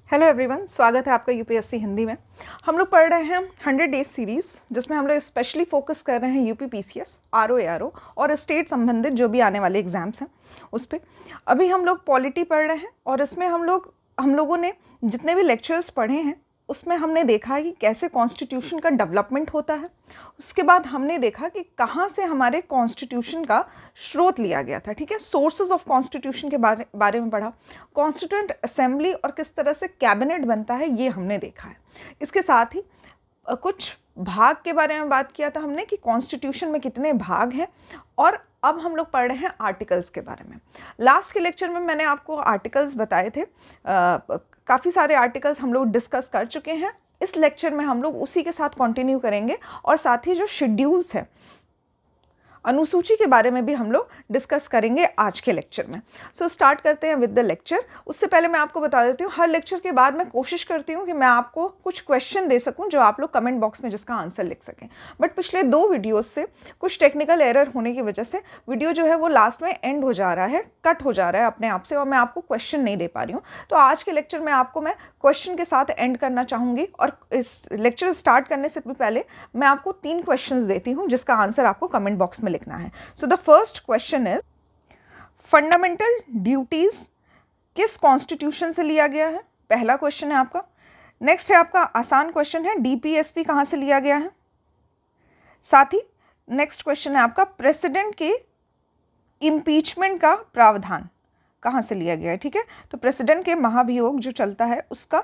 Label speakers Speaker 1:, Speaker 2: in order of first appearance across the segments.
Speaker 1: Hello everyone, स्वागत है आपका यूपीएससी हिंदी में। हम लोग पढ़ रहे हैं 100 डेज सीरीज़, जिसमें हम लोग स्पेशली फोकस कर रहे हैं यूपी पीसीएस, आरओ एआरओ और स्टेट संबंधित जो भी आने वाले एग्जाम्स हैं उस पर। अभी हम लोग पॉलिटी पढ़ रहे हैं और इसमें हम लोगों ने जितने भी लेक्चर्स पढ़े हैं उसमें हमने देखा है कि कैसे कॉन्स्टिट्यूशन का डेवलपमेंट होता है। उसके बाद हमने देखा कि कहाँ से हमारे कॉन्स्टिट्यूशन का स्रोत लिया गया था। ठीक है, सोर्सेज ऑफ कॉन्स्टिट्यूशन के बारे में पढ़ा, कॉन्स्टिट्यूएंट असेंबली और किस तरह से कैबिनेट बनता है ये हमने देखा है। इसके साथ ही कुछ भाग के बारे में बात किया था हमने कि कॉन्स्टिट्यूशन में कितने भाग हैं, और अब हम लोग पढ़ रहे हैं आर्टिकल्स के बारे में। लास्ट के लेक्चर में मैंने आपको आर्टिकल्स बताए थे, काफ़ी सारे आर्टिकल्स हम लोग डिस्कस कर चुके हैं। इस लेक्चर में हम लोग उसी के साथ कंटिन्यू करेंगे और साथ ही जो शेड्यूल्स हैं, अनुसूची के बारे में भी हम लोग डिस्कस करेंगे आज के लेक्चर में। सो स्टार्ट करते हैं विद द लेक्चर। उससे पहले मैं आपको बता देती हूँ, हर लेक्चर के बाद मैं कोशिश करती हूँ कि मैं आपको कुछ क्वेश्चन दे सकूँ जो आप लोग कमेंट बॉक्स में जिसका आंसर लिख सकें। बट पिछले 2 वीडियोस से कुछ टेक्निकल एरर होने की वजह से वीडियो जो है वो लास्ट में एंड हो जा रहा है, कट हो जा रहा है अपने आप से, और मैं आपको क्वेश्चन नहीं दे पा रही हूँ। तो आज के लेक्चर में आपको मैं क्वेश्चन के साथ एंड करना चाहूँगी, और इस लेक्चर स्टार्ट करने से पहले मैं आपको 3 क्वेश्चंस देती हूँ जिसका आंसर आपको कमेंट बॉक्स में लिखना है। So the first question is, fundamental duties किस कॉन्स्टिट्यूशन से लिया गया है? पहला क्वेश्चन है आपका। नेक्स्ट है आपका आसान क्वेश्चन है, डीपीएसपी कहाँ से लिया गया है? साथ ही नेक्स्ट क्वेश्चन है आपका, प्रेसिडेंट के इम्पीचमेंट का प्रावधान कहाँ से लिया गया है? ठीक है, तो प्रेसिडेंट के महाभियोग जो चलता है उसका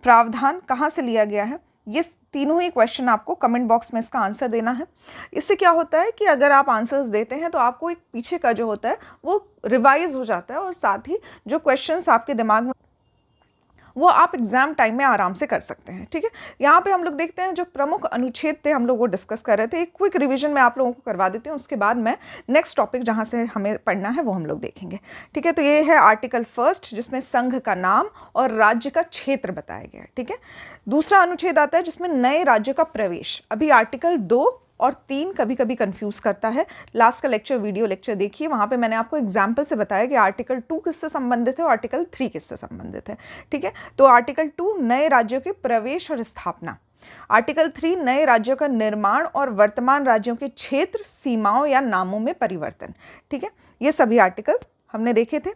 Speaker 1: प्रावधान कहाँ से लिया गया है? ये तीनों ही क्वेश्चन आपको कमेंट बॉक्स में इसका आंसर देना है। इससे क्या होता है कि अगर आप आंसर्स देते हैं तो आपको एक पीछे का जो होता है वो रिवाइज हो जाता है, और साथ ही जो क्वेश्चंस आपके दिमाग में वो आप एग्जाम टाइम में आराम से कर सकते हैं। ठीक है, यहाँ पे हम लोग देखते हैं जो प्रमुख अनुच्छेद थे हम लोग वो डिस्कस कर रहे थे। एक क्विक रिवीजन मैं आप लोगों को करवा देती हूँ, उसके बाद मैं नेक्स्ट टॉपिक जहाँ से हमें पढ़ना है वो हम लोग देखेंगे। ठीक है, तो ये है आर्टिकल 1 जिसमें संघ का नाम और राज्य का क्षेत्र बताया गया है। ठीक है, दूसरा अनुच्छेद आता है जिसमें नए राज्य का प्रवेश। अभी आर्टिकल 2 और 3 कभी कभी कंफ्यूज करता है। लास्ट का लेक्चर वीडियो लेक्चर देखिए, वहाँ पे मैंने आपको एग्जाम्पल से बताया कि आर्टिकल 2 किससे संबंधित है और आर्टिकल 3 किससे संबंधित है। ठीक है, तो आर्टिकल 2 नए राज्यों के प्रवेश और स्थापना, आर्टिकल 3 नए राज्यों का निर्माण और वर्तमान राज्यों के क्षेत्र, सीमाओं या नामों में परिवर्तन। ठीक है, ये सभी आर्टिकल हमने देखे थे।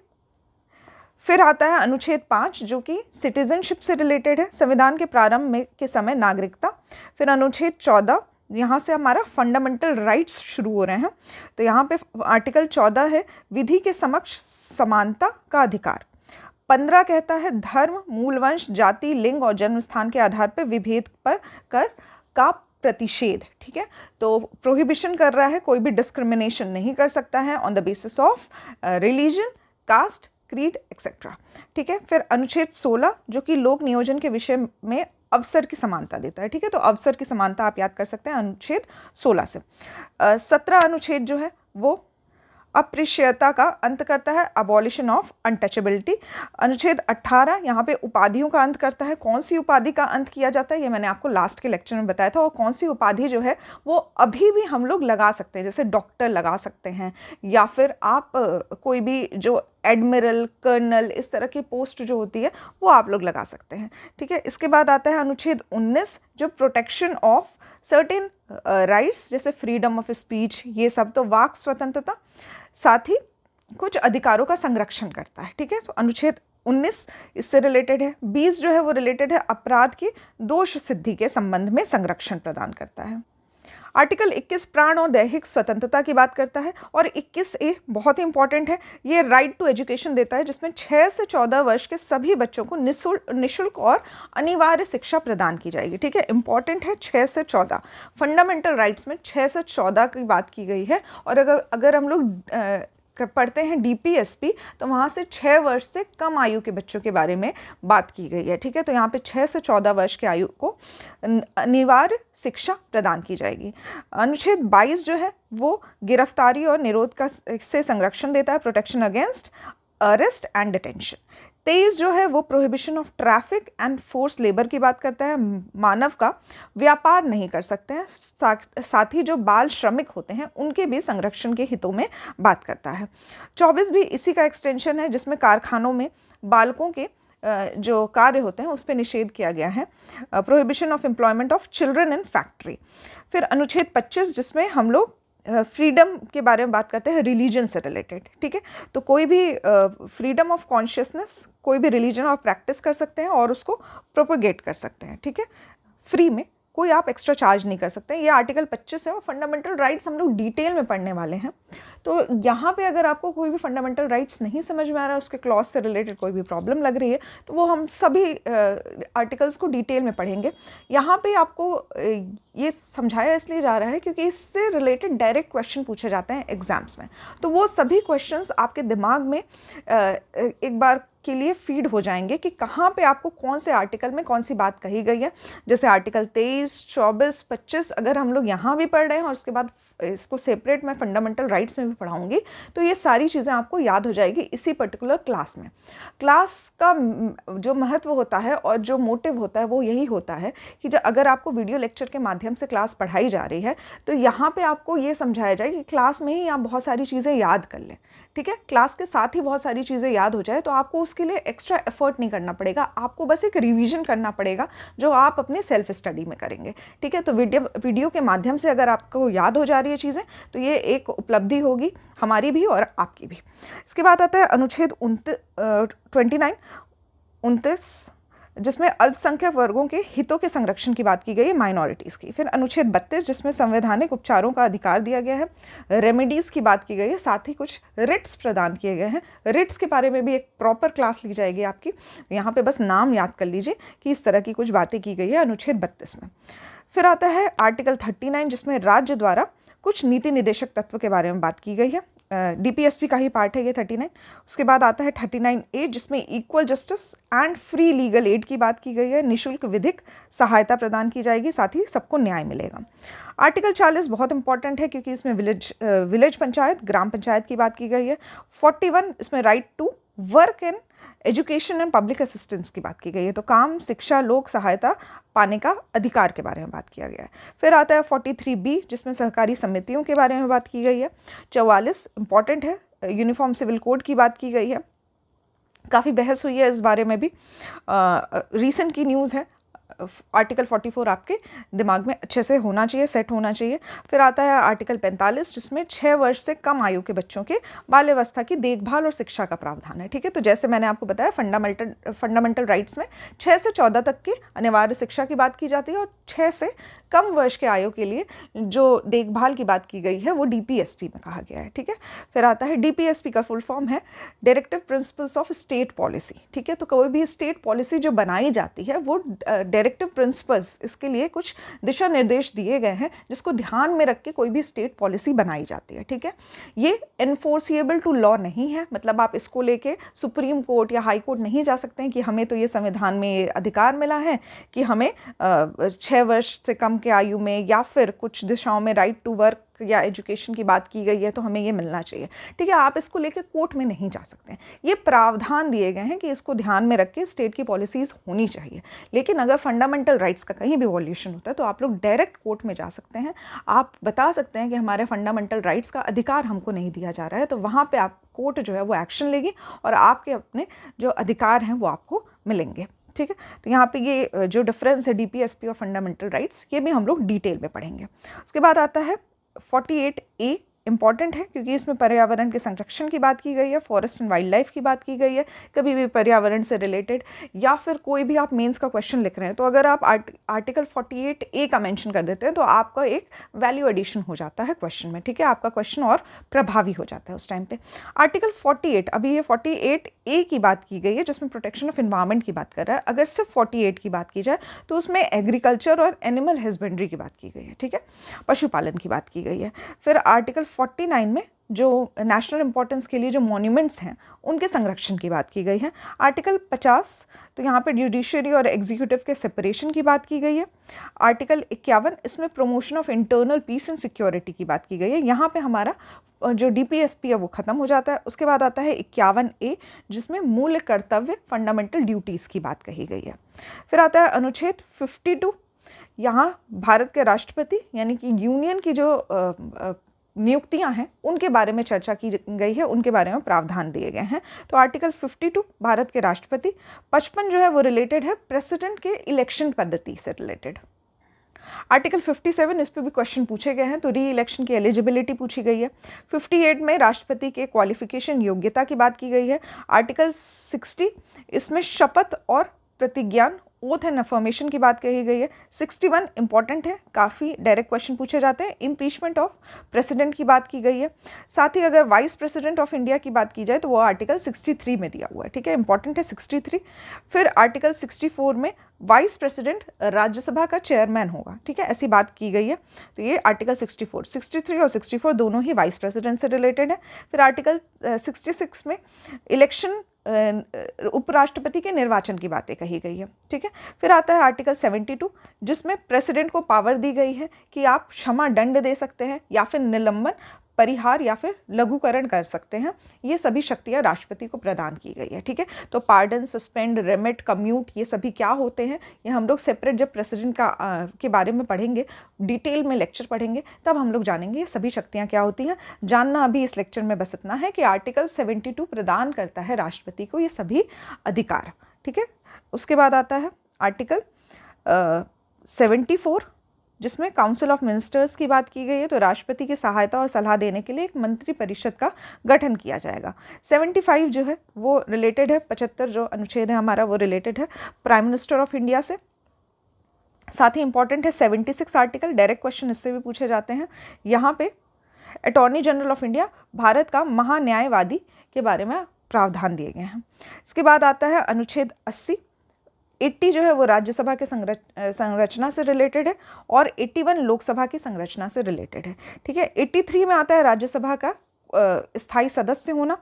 Speaker 1: फिर आता है अनुच्छेद 5 जो कि सिटीजनशिप से रिलेटेड है, संविधान के प्रारंभ में के समय नागरिकता। फिर अनुच्छेद 14, यहाँ से हमारा फंडामेंटल राइट्स शुरू हो रहे हैं। तो यहाँ पे आर्टिकल 14 है विधि के समक्ष समानता का अधिकार। 15 कहता है धर्म, मूल वंश, जाति, लिंग और जन्म स्थान के आधार पर विभेद पर कर का प्रतिषेध। ठीक है, तो प्रोहिबिशन कर रहा है, कोई भी डिस्क्रिमिनेशन नहीं कर सकता है on the basis of religion, caste, creed etcetera. ठीक है, फिर अनुच्छेद 16 जो कि लोक नियोजन के विषय में अवसर की समानता देता है। ठीक है, तो अवसर की समानता आप याद कर सकते हैं अनुच्छेद 16 से। 17 अनुच्छेद जो है वो अप्रियता का अंत करता है, अबॉलिशन ऑफ अनटचेबिलिटी। अनुच्छेद 18 यहाँ पे उपाधियों का अंत करता है। कौन सी उपाधि का अंत किया जाता है ये मैंने आपको लास्ट के लेक्चर में बताया था, और कौन सी उपाधि जो है वो अभी भी हम लोग लगा सकते हैं, जैसे डॉक्टर लगा सकते हैं, या फिर आप कोई भी जो एडमिरल, कर्नल, इस तरह की पोस्ट जो होती है वो आप लोग लगा सकते हैं। ठीक है, इसके बाद आता है अनुच्छेद 19 जो प्रोटेक्शन ऑफ सर्टेन राइट्स जैसे फ्रीडम ऑफ स्पीच, ये सब, तो वाक स्वतंत्रता, साथ ही कुछ अधिकारों का संरक्षण करता है। ठीक है, तो अनुच्छेद 19 इससे रिलेटेड है। 20 जो है वो रिलेटेड है अपराध की दोष सिद्धि के संबंध में संरक्षण प्रदान करता है। आर्टिकल 21 प्राण और दैहिक स्वतंत्रता की बात करता है, और 21A बहुत ही इंपॉर्टेंट है, ये राइट टू एजुकेशन देता है जिसमें 6 से 14 वर्ष के सभी बच्चों को निःशुल्क और अनिवार्य शिक्षा प्रदान की जाएगी। ठीक है, इंपॉर्टेंट है 6 से 14, फंडामेंटल राइट्स में 6 से 14 की बात की गई है। और अगर हम लोग पढ़ते हैं डीपीएसपी तो वहाँ से 6 वर्ष से कम आयु के बच्चों के बारे में बात की गई है। ठीक है, तो यहाँ पे 6 से 14 वर्ष के आयु को अनिवार्य शिक्षा प्रदान की जाएगी। अनुच्छेद 22 जो है वो गिरफ्तारी और निरोध का से संरक्षण देता है, protection against arrest and detention. 23 जो है वो prohibition of traffic and force labour की बात करता है, मानव का व्यापार नहीं कर सकते हैं, साथ ही जो बाल श्रमिक होते हैं उनके भी संरक्षण के हितों में बात करता है। 24 भी इसी का एक्सटेंशन है जिसमें कारखानों में बालकों के जो कार्य होते हैं उस पर निषेध किया गया है, prohibition of employment of children in factory. फिर अनुच्छेद 25 जिसमें हम लोग फ्रीडम के बारे में बात करते हैं रिलीजन से रिलेटेड, ठीक है। तो कोई भी फ्रीडम ऑफ कॉन्शियसनेस, कोई भी रिलीजन आप प्रैक्टिस कर सकते हैं और उसको प्रोपोगेट कर सकते हैं, ठीक है, फ्री में, कोई आप एक्स्ट्रा चार्ज नहीं कर सकते। ये आर्टिकल 25 है और फंडामेंटल राइट्स हम लोग डिटेल में पढ़ने वाले हैं। तो यहाँ पे अगर आपको कोई भी फंडामेंटल राइट्स नहीं समझ में आ रहा है, उसके क्लॉज से रिलेटेड कोई भी प्रॉब्लम लग रही है, तो वो हम सभी आर्टिकल्स को डिटेल में पढ़ेंगे। यहाँ पे आपको ये समझाया इसलिए जा रहा है क्योंकि इससे रिलेटेड डायरेक्ट क्वेश्चन पूछे जाते हैं एग्जाम्स में। तो वो सभी क्वेश्चंस आपके दिमाग में एक बार के लिए फीड हो जाएंगे कि कहाँ पे आपको कौन से आर्टिकल में कौन सी बात कही गई है। जैसे आर्टिकल 23, 24, 25 अगर हम लोग यहाँ भी पढ़ रहे हैं और उसके बाद इसको सेपरेट मैं फंडामेंटल राइट्स में भी पढ़ाऊंगी, तो ये सारी चीज़ें आपको याद हो जाएगी इसी पर्टिकुलर क्लास में। क्लास का जो महत्व होता है और जो मोटिव होता है वो यही होता है कि जब अगर आपको वीडियो लेक्चर के माध्यम से क्लास पढ़ाई जा रही है तो यहाँ पे आपको ये समझाया जाए कि क्लास में ही आप बहुत सारी चीज़ें याद कर लें, ठीक है। क्लास के साथ ही बहुत सारी चीज़ें याद हो जाए तो आपको उसके लिए एक्स्ट्रा एफर्ट नहीं करना पड़ेगा, आपको बस एक रिवीजन करना पड़ेगा जो आप अपने सेल्फ स्टडी में करेंगे, ठीक है। तो वीडियो के माध्यम से अगर आपको याद हो जा रही है चीज़ें तो ये एक उपलब्धि होगी हमारी भी और आपकी भी। इसके बाद आता है अनुच्छेद 29 जिसमें अल्पसंख्यक वर्गों के हितों के संरक्षण की बात की गई है, माइनॉरिटीज़ की। फिर अनुच्छेद 32 जिसमें संवैधानिक उपचारों का अधिकार दिया गया है, रेमेडीज़ की बात की गई है, साथ ही कुछ रिट्स प्रदान किए गए हैं। रिट्स के बारे में भी एक प्रॉपर क्लास ली जाएगी आपकी, यहाँ पे बस नाम याद कर लीजिए कि इस तरह की कुछ बातें की गई है अनुच्छेद 32 में। फिर आता है आर्टिकल 39 जिसमें राज्य द्वारा कुछ नीति निदेशक तत्व के बारे में बात की गई है, डीपीएसपी का ही पार्ट है ये 39। उसके बाद आता है 39A जिसमें equal justice and free legal aid की बात की गई है, निःशुल्क विधिक सहायता प्रदान की जाएगी, साथ ही सबको न्याय मिलेगा। आर्टिकल 40 बहुत इंपॉर्टेंट है क्योंकि इसमें विलेज पंचायत, ग्राम पंचायत की बात की गई है। 41 इसमें right to work in education and public assistance की बात की गई है, तो काम, शिक्षा, लोक सहायता पाने का अधिकार के बारे में बात किया गया है। फिर आता है 43B जिसमें सहकारी समितियों के बारे में बात की गई है। 44 इंपॉर्टेंट है, यूनिफॉर्म सिविल कोड की बात की गई है, काफ़ी बहस हुई है इस बारे में भी, रीसेंट की न्यूज़ है। आर्टिकल 44 आपके दिमाग में अच्छे से होना चाहिए, सेट होना चाहिए। फिर आता है आर्टिकल 45 जिसमें 6 वर्ष से कम आयु के बच्चों के बाल्यावस्था की देखभाल और शिक्षा का प्रावधान है, ठीक है। तो जैसे मैंने आपको बताया फंडामेंटल राइट्स में 6 से 14 तक की अनिवार्य शिक्षा की बात की जाती है और 6 से कम वर्ष के आयु के लिए जो देखभाल की बात की गई है वो डीपीएसपी में कहा गया है, ठीक है। फिर आता है डीपीएसपी का फुल फॉर्म है directive principles of state policy, ठीक है। तो कोई भी स्टेट पॉलिसी जो बनाई जाती है वो डायरेक्टिव प्रिंसिपल्स, इसके लिए कुछ दिशा निर्देश दिए गए हैं जिसको ध्यान में रख के कोई भी स्टेट पॉलिसी बनाई जाती है, ठीक है। ये एनफोर्सिएबल टू लॉ नहीं है, मतलब आप इसको लेके सुप्रीम कोर्ट या हाई कोर्ट नहीं जा सकते हैं कि हमें तो ये संविधान में अधिकार मिला है कि हमें 6 वर्ष से कम के आयु में या फिर कुछ दिशाओं में राइट टू वर्क या एजुकेशन की बात की गई है तो हमें ये मिलना चाहिए, ठीक है। आप इसको लेके कोर्ट में नहीं जा सकते हैं, ये प्रावधान दिए गए हैं कि इसको ध्यान में रख के स्टेट की पॉलिसीज़ होनी चाहिए। लेकिन अगर फंडामेंटल राइट्स का कहीं भी वॉल्यूशन होता है तो आप लोग डायरेक्ट कोर्ट में जा सकते हैं, आप बता सकते हैं कि हमारे फंडामेंटल राइट्स का अधिकार हमको नहीं दिया जा रहा है, तो वहाँ पर आप कोर्ट जो है वो एक्शन लेगी और आपके अपने जो अधिकार हैं वो आपको मिलेंगे, ठीक है। तो यहाँ पे ये जो डिफरेंस है डीपीएसपी और फंडामेंटल राइट्स, ये भी हम लोग डिटेल में पढ़ेंगे। उसके बाद आता है 48A, इंपॉर्टेंट है क्योंकि इसमें पर्यावरण के संरक्षण की बात की गई है, फॉरेस्ट एंड वाइल्ड लाइफ की बात की गई है। कभी भी पर्यावरण से रिलेटेड या फिर कोई भी आप मेंस का क्वेश्चन लिख रहे हैं तो अगर आप आर्टिकल 48A का मेंशन कर देते हैं तो आपका एक वैल्यू एडिशन हो जाता है क्वेश्चन में, ठीक है। आपका क्वेश्चन और प्रभावी हो जाता है उस टाइम पे। आर्टिकल 48, अभी ये 48A की बात की गई है जिसमें प्रोटेक्शन ऑफ एनवायरनमेंट की बात कर रहा है। अगर सिर्फ 48 की बात की जाए तो उसमें एग्रीकल्चर और एनिमल हस्बेंड्री की बात की गई है, ठीक है, पशुपालन की बात की गई है। फिर आर्टिकल 49 में जो नेशनल इंपॉर्टेंस के लिए जो मॉन्यूमेंट्स हैं उनके संरक्षण की बात की गई है। आर्टिकल 50, तो यहाँ पे जुडिशरी और एग्जीक्यूटिव के सेपरेशन की बात की गई है। आर्टिकल 51, इसमें promotion of internal peace and security की बात की गई है। यहाँ पे हमारा जो डीपीएसपी है वो ख़त्म हो जाता है। उसके बाद आता है 51A जिसमें मूल कर्तव्य, फंडामेंटल ड्यूटीज़ की बात कही गई है। फिर आता है अनुच्छेद 52, यहाँ भारत के राष्ट्रपति यानी कि यूनियन की जो नियुक्तियां हैं उनके बारे में चर्चा की गई है, उनके बारे में प्रावधान दिए गए हैं। तो आर्टिकल 52 भारत के राष्ट्रपति, 55 जो है वो रिलेटेड है प्रेसिडेंट के इलेक्शन पद्धति से रिलेटेड। आर्टिकल 57 इस पे भी क्वेश्चन पूछे गए हैं, तो री इलेक्शन की एलिजिबिलिटी पूछी गई है। 58 में राष्ट्रपति के क्वालिफिकेशन योग्यता की बात की गई है। आर्टिकल 60 इसमें शपथ और प्रतिज्ञान ओथ एंड अफर्मेशन की बात कही गई है। 61 इंपॉर्टेंट है, काफ़ी डायरेक्ट क्वेश्चन पूछे जाते हैं, इम्पीचमेंट ऑफ प्रेसिडेंट की बात की गई है। साथ ही अगर वाइस प्रेसिडेंट ऑफ इंडिया की बात की जाए तो वो आर्टिकल 63 में दिया हुआ है, ठीक है, इंपॉर्टेंट है 63। फिर आर्टिकल 64 में वाइस प्रेसिडेंट राज्यसभा का चेयरमैन होगा, ठीक है, ऐसी बात की गई है। तो ये आर्टिकल 64, 63 और 64 दोनों ही वाइस प्रेसिडेंट से रिलेटेड है। फिर आर्टिकल 66 में इलेक्शन उपराष्ट्रपति के निर्वाचन की बातें कही गई है, ठीक है। फिर आता है आर्टिकल 72 जिसमें प्रेसिडेंट को पावर दी गई है कि आप क्षमा दंड दे सकते हैं या फिर निलंबन, परिहार या फिर लघुकरण कर सकते हैं। ये सभी शक्तियां राष्ट्रपति को प्रदान की गई है, ठीक है। तो पार्डन, सस्पेंड, रेमिट, कम्यूट ये सभी क्या होते हैं ये हम लोग सेपरेट जब प्रेसिडेंट के बारे में पढ़ेंगे, डिटेल में लेक्चर पढ़ेंगे, तब हम लोग जानेंगे ये सभी शक्तियां क्या होती हैं। जानना अभी इस लेक्चर में बस इतना है कि आर्टिकल 72 प्रदान करता है राष्ट्रपति को ये सभी अधिकार, ठीक है। उसके बाद आता है आर्टिकल 74 जिसमें काउंसिल ऑफ मिनिस्टर्स की बात की गई है। तो राष्ट्रपति की सहायता और सलाह देने के लिए एक मंत्री परिषद का गठन किया जाएगा। 75 जो है वो रिलेटेड है, 75 जो अनुच्छेद है हमारा वो रिलेटेड है प्राइम मिनिस्टर ऑफ इंडिया से। साथ ही इंपॉर्टेंट है 76 आर्टिकल, डायरेक्ट क्वेश्चन इससे भी पूछे जाते हैं। यहाँ पे attorney general of India, Bharat का महान्यायवादी के बारे में प्रावधान दिए गए हैं। इसके बाद आता है अनुच्छेद 80 जो है वो राज्यसभा के संरचना से रिलेटेड है और 81 लोकसभा की संरचना से रिलेटेड है, ठीक है। 83 में आता है राज्यसभा का स्थायी सदस्य होना,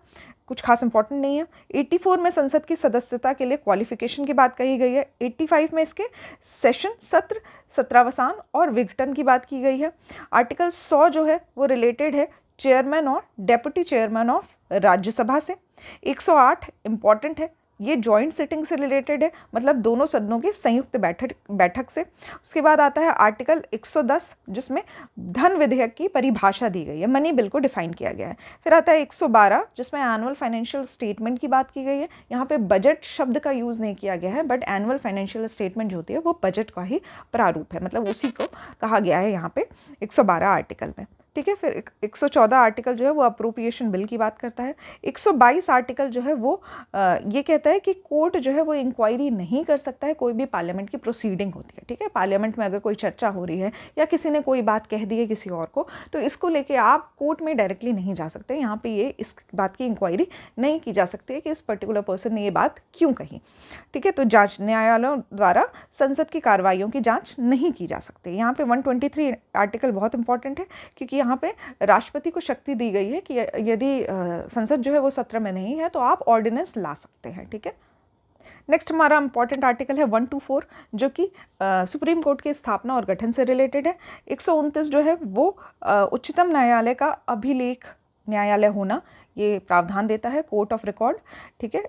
Speaker 1: कुछ खास इंपॉर्टेंट नहीं है। 84 में संसद की सदस्यता के लिए क्वालिफिकेशन की बात कही गई है। 85 में इसके सेशन, सत्र, सत्रावसान और विघटन की बात की गई है। आर्टिकल 100 जो है वो रिलेटेड है चेयरमैन और डेप्यूटी चेयरमैन ऑफ राज्यसभा से। 108 इंपॉर्टेंट है, ये जॉइंट सिटिंग से रिलेटेड है, मतलब दोनों सदनों की संयुक्त बैठक से। उसके बाद आता है आर्टिकल 110 जिसमें धन विधेयक की परिभाषा दी गई है, मनी बिल को डिफाइन किया गया है। फिर आता है 112 जिसमें एनुअल फाइनेंशियल स्टेटमेंट की बात की गई है। यहाँ पे बजट शब्द का यूज़ नहीं किया गया है, बट एनुअल फाइनेंशियल स्टेटमेंट जो होती है वो बजट का ही प्रारूप है, मतलब उसी को कहा गया है यहाँ पे 112 आर्टिकल में, ठीक है। फिर 114 आर्टिकल जो है वो अप्रोप्रिएशन बिल की बात करता है। 122 आर्टिकल जो है वो ये कहता है कि कोर्ट जो है वो इंक्वायरी नहीं कर सकता है, कोई भी पार्लियामेंट की प्रोसीडिंग होती है, ठीक है। पार्लियामेंट में अगर कोई चर्चा हो रही है या किसी ने कोई बात कह दी है किसी और को, तो इसको लेके आप कोर्ट में डायरेक्टली नहीं जा सकते। यहाँ पे ये इस बात की इंक्वायरी नहीं की जा सकती है कि इस पर्टिकुलर पर्सन ने ये बात क्यों कही, ठीक है। तो जांच न्यायालयों द्वारा संसद की कार्रवाइयों की जाँच नहीं की जा सकती। यहाँ पे 123 आर्टिकल बहुत इंपॉर्टेंट है क्योंकि यहाँ पे राष्ट्रपति को शक्ति दी गई है कि यदि संसद जो है वो सत्र में नहीं है तो आप ऑर्डिनेंस ला सकते हैं, ठीक है। नेक्स्ट हमारा इंपॉर्टेंट आर्टिकल है 124 जो कि सुप्रीम कोर्ट की स्थापना और गठन से रिलेटेड है। 129 जो है वो उच्चतम न्यायालय का अभिलेख न्यायालय होना ये प्रावधान देता है, कोर्ट ऑफ रिकॉर्ड, ठीक है।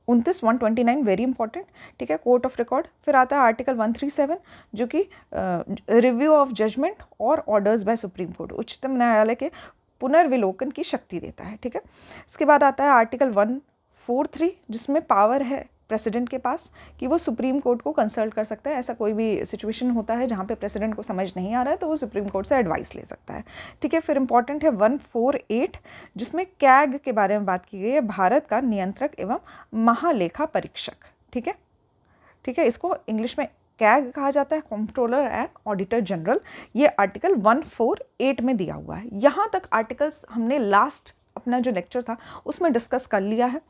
Speaker 1: 129 वेरी इंपॉर्टेंट, ठीक है, कोर्ट ऑफ रिकॉर्ड। फिर आता है आर्टिकल 137 जो कि रिव्यू ऑफ जजमेंट और ऑर्डर्स बाय सुप्रीम कोर्ट, उच्चतम न्यायालय के पुनर्विलोकन की शक्ति देता है, ठीक है। इसके बाद आता है आर्टिकल 143 जिसमें पावर है प्रेसिडेंट के पास कि वो सुप्रीम कोर्ट को कंसल्ट कर सकता है। ऐसा कोई भी सिचुएशन होता है जहाँ पे प्रेसिडेंट को समझ नहीं आ रहा है तो वो सुप्रीम कोर्ट से एडवाइस ले सकता है, ठीक है। फिर इंपॉर्टेंट है 148 जिसमें कैग के बारे में बात की गई है, भारत का नियंत्रक एवं महालेखा परीक्षक, ठीक है, ठीक है। इसको इंग्लिश में कैग कहा जाता है, कंट्रोलर एंड ऑडिटर जनरल। ये आर्टिकल 148 में दिया हुआ है। यहाँ तक आर्टिकल्स हमने लास्ट अपना जो लेक्चर था उसमें डिस्कस कर लिया है।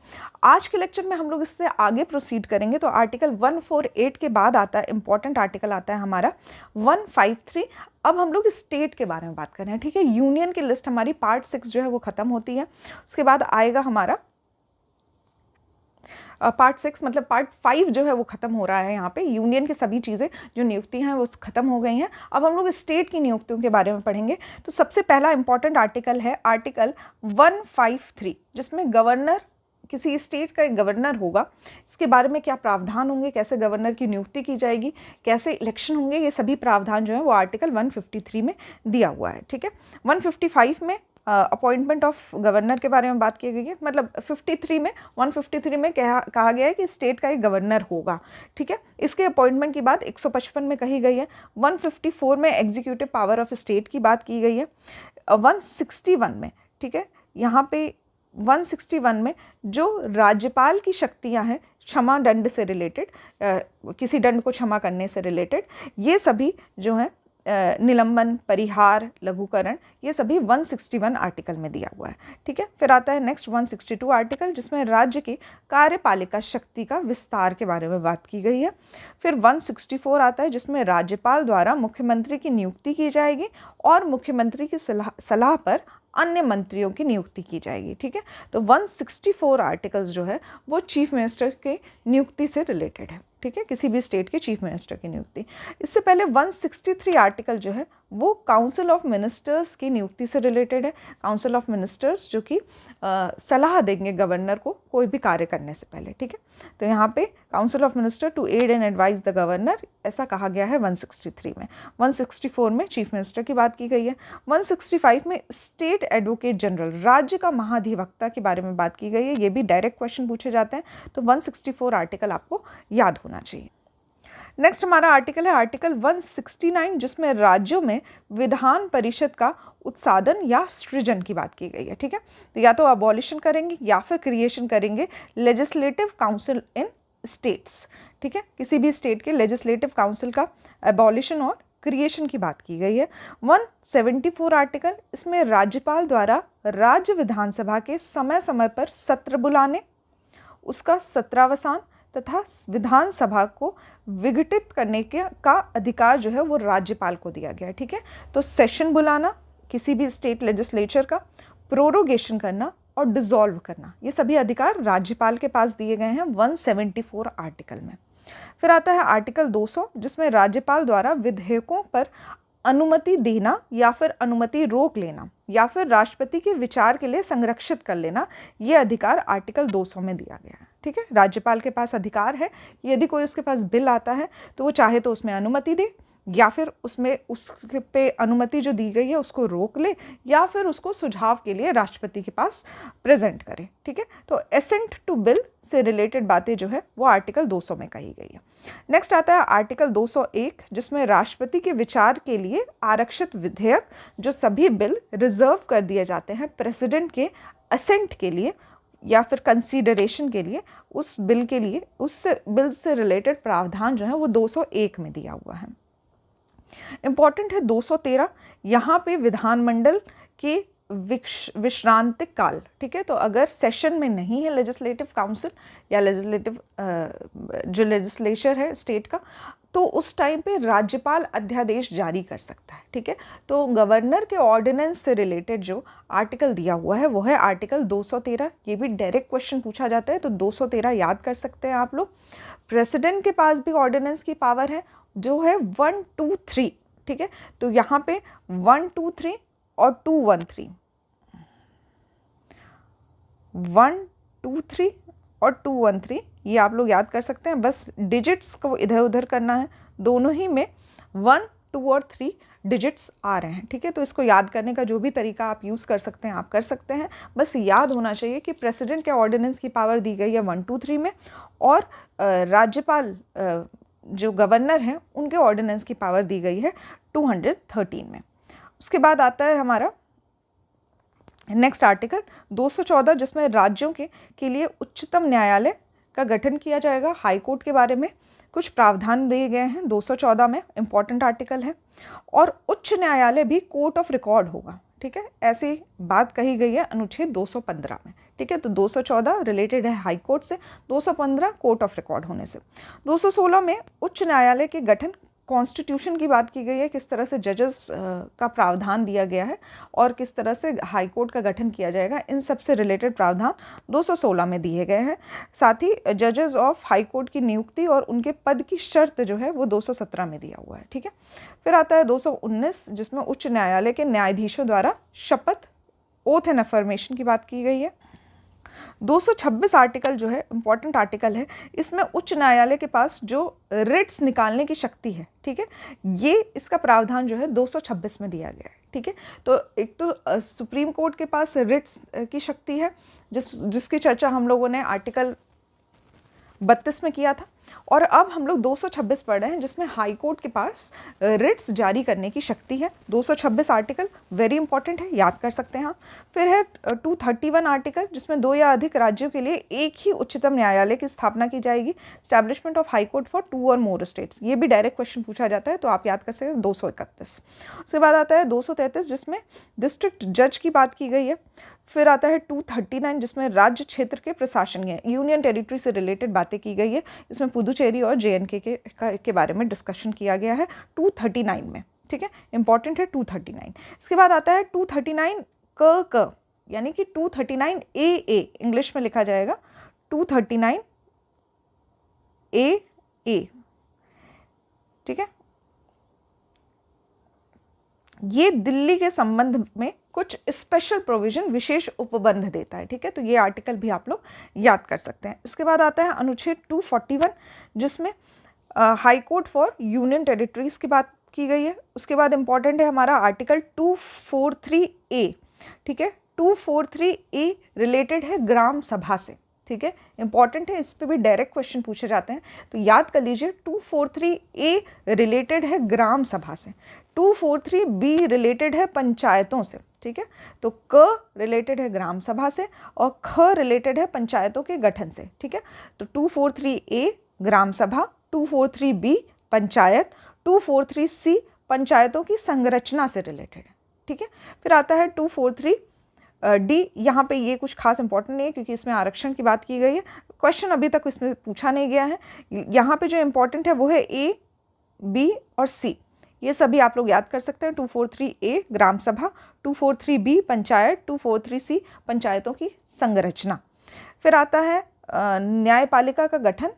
Speaker 1: आज के लेक्चर में हम लोग इससे आगे प्रोसीड करेंगे। तो आर्टिकल 148 के बाद आता है इंपॉर्टेंट आर्टिकल आता है हमारा 153। अब हम लोग स्टेट के बारे में बात कर रहे हैं, ठीक है। यूनियन की लिस्ट हमारी पार्ट 6 जो है वो खत्म होती है। उसके बाद आएगा हमारा पार्ट 6, मतलब पार्ट 5 जो है वो खत्म हो रहा है। यहाँ पे यूनियन की सभी चीज़ें जो नियुक्ति हैं वो खत्म हो गई हैं। अब हम लोग स्टेट की नियुक्तियों के बारे में पढ़ेंगे। तो सबसे पहला इंपॉर्टेंट आर्टिकल है आर्टिकल 153 जिसमें गवर्नर किसी स्टेट का एक गवर्नर होगा, इसके बारे में क्या प्रावधान होंगे, कैसे गवर्नर की नियुक्ति की जाएगी, कैसे इलेक्शन होंगे, ये सभी प्रावधान जो है वो आर्टिकल 153 में दिया हुआ है। ठीक है, 155 में अपॉइंटमेंट ऑफ गवर्नर के बारे में बात की गई है, मतलब 153 में कहा गया है कि स्टेट का एक गवर्नर होगा। ठीक है, इसके अपॉइंटमेंट की बात 155 में कही गई है। 154 में एग्जीक्यूटिव पावर ऑफ स्टेट की बात की गई है। 161 में, ठीक है, यहाँ पे 161 में जो राज्यपाल की शक्तियाँ हैं क्षमा दंड से रिलेटेड, किसी दंड को क्षमा करने से रिलेटेड, ये सभी जो हैं निलंबन, परिहार, लघुकरण, ये सभी 161 आर्टिकल में दिया हुआ है। ठीक है, फिर आता है नेक्स्ट 162 आर्टिकल, जिसमें राज्य की कार्यपालिका शक्ति का विस्तार के बारे में बात की गई है। फिर 164 आता है, जिसमें राज्यपाल द्वारा मुख्यमंत्री की नियुक्ति की जाएगी और मुख्यमंत्री की सलाह पर अन्य मंत्रियों की नियुक्ति की जाएगी। ठीक है, तो 164 आर्टिकल्स जो है वो चीफ मिनिस्टर के नियुक्ति से रिलेटेड है। ठीक है, किसी भी स्टेट के चीफ मिनिस्टर की नियुक्ति। इससे पहले 163 आर्टिकल जो है वो काउंसिल ऑफ मिनिस्टर्स की नियुक्ति से रिलेटेड है। काउंसिल ऑफ मिनिस्टर्स जो कि सलाह देंगे गवर्नर को कोई भी कार्य करने से पहले। ठीक है, तो यहाँ पे council of minister to aid and advise the governor, ऐसा कहा गया है 163 में। 164 में चीफ मिनिस्टर की बात की गई है। 165 में स्टेट एडवोकेट जनरल, राज्य का महाधिवक्ता के बारे में बात की गई है। ये भी डायरेक्ट क्वेश्चन पूछे जाते हैं, तो 164 आर्टिकल आपको याद होना चाहिए। नेक्स्ट हमारा आर्टिकल है आर्टिकल 169, जिसमें राज्यों में विधान परिषद का उत्साधन या सृजन की बात की गई है। ठीक है, तो या तो अबॉलिशन करेंगे या फिर क्रिएशन करेंगे लेजिस्लेटिव काउंसिल इन स्टेट्स। ठीक है, किसी भी स्टेट के लेजिस्लेटिव काउंसिल का अबॉलिशन और क्रिएशन की बात की गई है। 174 आर्टिकल, इसमें राज्यपाल द्वारा राज्य विधानसभा के समय समय पर सत्र बुलाने, उसका सत्रावसान तथा विधानसभा को विघटित करने का अधिकार जो है वो राज्यपाल को दिया गया है। ठीक है, तो सेशन बुलाना किसी भी स्टेट लेजिस्लेचर का, प्रोरोगेशन करना और डिसॉल्व करना, ये सभी अधिकार राज्यपाल के पास दिए गए हैं 174 आर्टिकल में। फिर आता है आर्टिकल 200, जिसमें राज्यपाल द्वारा विधेयकों पर अनुमति देना या फिर अनुमति रोक लेना या फिर राष्ट्रपति के विचार के लिए संरक्षित कर लेना, ये अधिकार आर्टिकल 200 में दिया गया है। ठीक है, राज्यपाल के पास अधिकार है कि यदि कोई उसके पास बिल आता है तो वो चाहे तो उसमें अनुमति दे या फिर उसमें उस पे अनुमति जो दी गई है उसको रोक ले या फिर उसको सुझाव के लिए राष्ट्रपति के पास प्रेजेंट करे। ठीक है, तो एसेंट टू बिल से रिलेटेड बातें जो है वो आर्टिकल 200 में कही गई है। नेक्स्ट आता है आर्टिकल 201, जिसमें राष्ट्रपति के विचार के लिए आरक्षित विधेयक जो सभी बिल रिजर्व कर दिए जाते हैं प्रेसिडेंट के असेंट के लिए या फिर कंसीडरेशन के लिए, उस बिल के लिए उस बिल से रिलेटेड प्रावधान जो है वो 201 में दिया हुआ है। इम्पॉर्टेंट है 213, यहाँ पे विधानमंडल के विश्रांतिक काल। ठीक है, तो अगर सेशन में नहीं है लेजिस्लेटिव काउंसिल या लेजिस्लेटिव जो लेजिस्लेचर है स्टेट का, तो उस टाइम पे राज्यपाल अध्यादेश जारी कर सकता है। ठीक है, तो गवर्नर के ऑर्डिनेंस से रिलेटेड जो आर्टिकल दिया हुआ है वो है आर्टिकल 213। ये भी डायरेक्ट क्वेश्चन पूछा जाता है, तो 213 याद कर सकते हैं आप लोग। प्रेसिडेंट के पास भी ऑर्डिनेंस की पावर है जो है 1, 2, 3। ठीक है, तो यहाँ पे 1, 2, 3 और 213, 1, 2, 3 और 213, ये आप लोग याद कर सकते हैं। बस डिजिट्स को इधर उधर करना है, दोनों ही में 1, 2 और 3 डिजिट्स आ रहे हैं। ठीक है, तो इसको याद करने का जो भी तरीका आप यूज़ कर सकते हैं आप कर सकते हैं। बस याद होना चाहिए कि प्रेसिडेंट के ऑर्डिनेंस की पावर दी गई है 1, 2, 3 में, और राज्यपाल जो गवर्नर हैं उनके ऑर्डिनेंस की पावर दी गई है 213 में। उसके बाद आता है हमारा नेक्स्ट आर्टिकल 214, जिसमें राज्यों के लिए उच्चतम न्यायालय का गठन किया जाएगा। हाई कोर्ट के बारे में कुछ प्रावधान दिए गए हैं 214 में, इंपॉर्टेंट आर्टिकल है। और उच्च न्यायालय भी कोर्ट ऑफ रिकॉर्ड होगा। ठीक है, ऐसी बात कही गई है अनुच्छेद 215 में। ठीक है, तो 214 रिलेटेड है हाई कोर्ट से, 215 कोर्ट ऑफ रिकॉर्ड होने से। 216 में उच्च न्यायालय के गठन, कॉन्स्टिट्यूशन की बात की गई है, किस तरह से जजेस का प्रावधान दिया गया है और किस तरह से हाई कोर्ट का गठन किया जाएगा, इन सब से रिलेटेड प्रावधान 216 में दिए गए हैं। साथ ही जजेस ऑफ हाई कोर्ट की नियुक्ति और उनके पद की शर्त जो है वो 217 में दिया हुआ है। ठीक है, फिर आता है 219, जिसमें उच्च न्यायालय के न्यायाधीशों द्वारा शपथ, ओथ एंड अफर्मेशन की बात की गई है। 226 आर्टिकल जो है इम्पॉर्टेंट आर्टिकल है, इसमें उच्च न्यायालय के पास जो रिट्स निकालने की शक्ति है, ठीक है, ये इसका प्रावधान जो है 226 में दिया गया है, ठीक है। तो एक तो सुप्रीम कोर्ट के पास रिट्स की शक्ति है जिसकी चर्चा हम लोगों ने आर्टिकल 32 में किया था, और अब हम लोग 226 पढ़ रहे हैं जिसमें हाई कोर्ट के पास रिट्स जारी करने की शक्ति है। 226 आर्टिकल वेरी इंपॉर्टेंट है, याद कर सकते हैं आप। फिर है 231 आर्टिकल जिसमें 2 या अधिक राज्यों के लिए एक ही उच्चतम न्यायालय की स्थापना की जाएगी, establishment of high court for 2 और मोर स्टेट्स। ये भी डायरेक्ट क्वेश्चन पूछा जाता है तो आप याद कर सकते हैं 231। उसके बाद आता है 233 जिसमें डिस्ट्रिक्ट जज की बात की गई है। फिर आता है 239 जिसमें राज्य क्षेत्र के प्रशासन है, यूनियन टेरिटरी से रिलेटेड बातें की गई है। इसमें पुदुचेरी और JNK के बारे में डिस्कशन किया गया है 239 में, ठीक है, इंपॉर्टेंट है 239। इसके बाद आता है 239 क यानी कि 239 AA इंग्लिश में लिखा जाएगा 239 AA, ठीक है। ये दिल्ली के संबंध में कुछ स्पेशल प्रोविजन, विशेष उपबंध देता है, ठीक है। तो ये आर्टिकल भी आप लोग याद कर सकते हैं। इसके बाद आता है अनुच्छेद 241 जिसमें high court for union territories की बात की गई है। उसके बाद इंपॉर्टेंट है हमारा आर्टिकल 243A, ठीक है। 243A रिलेटेड है ग्राम सभा से, ठीक है, इंपॉर्टेंट है, इस पे भी डायरेक्ट क्वेश्चन पूछे जाते हैं तो याद कर लीजिए। 243A रिलेटेड है ग्राम सभा से, 243B रिलेटेड है पंचायतों से, ठीक है। तो क रिलेटेड है ग्राम सभा से और ख रिलेटेड है पंचायतों के गठन से, ठीक है। तो 243A ग्राम सभा, 243B पंचायत, 243C पंचायतों की संरचना से रिलेटेड है, ठीक है। फिर आता है 243D, यहाँ पे ये कुछ खास इंपॉर्टेंट नहीं है क्योंकि इसमें आरक्षण की बात की गई है, क्वेश्चन अभी तक इसमें पूछा नहीं गया है। यहाँ पे जो इंपॉर्टेंट है वो है A, B और C, ये सभी आप लोग याद कर सकते हैं। 243A ग्राम सभा, 243B पंचायत, 243C पंचायतों की संरचना। फिर आता है न्यायपालिका का गठन,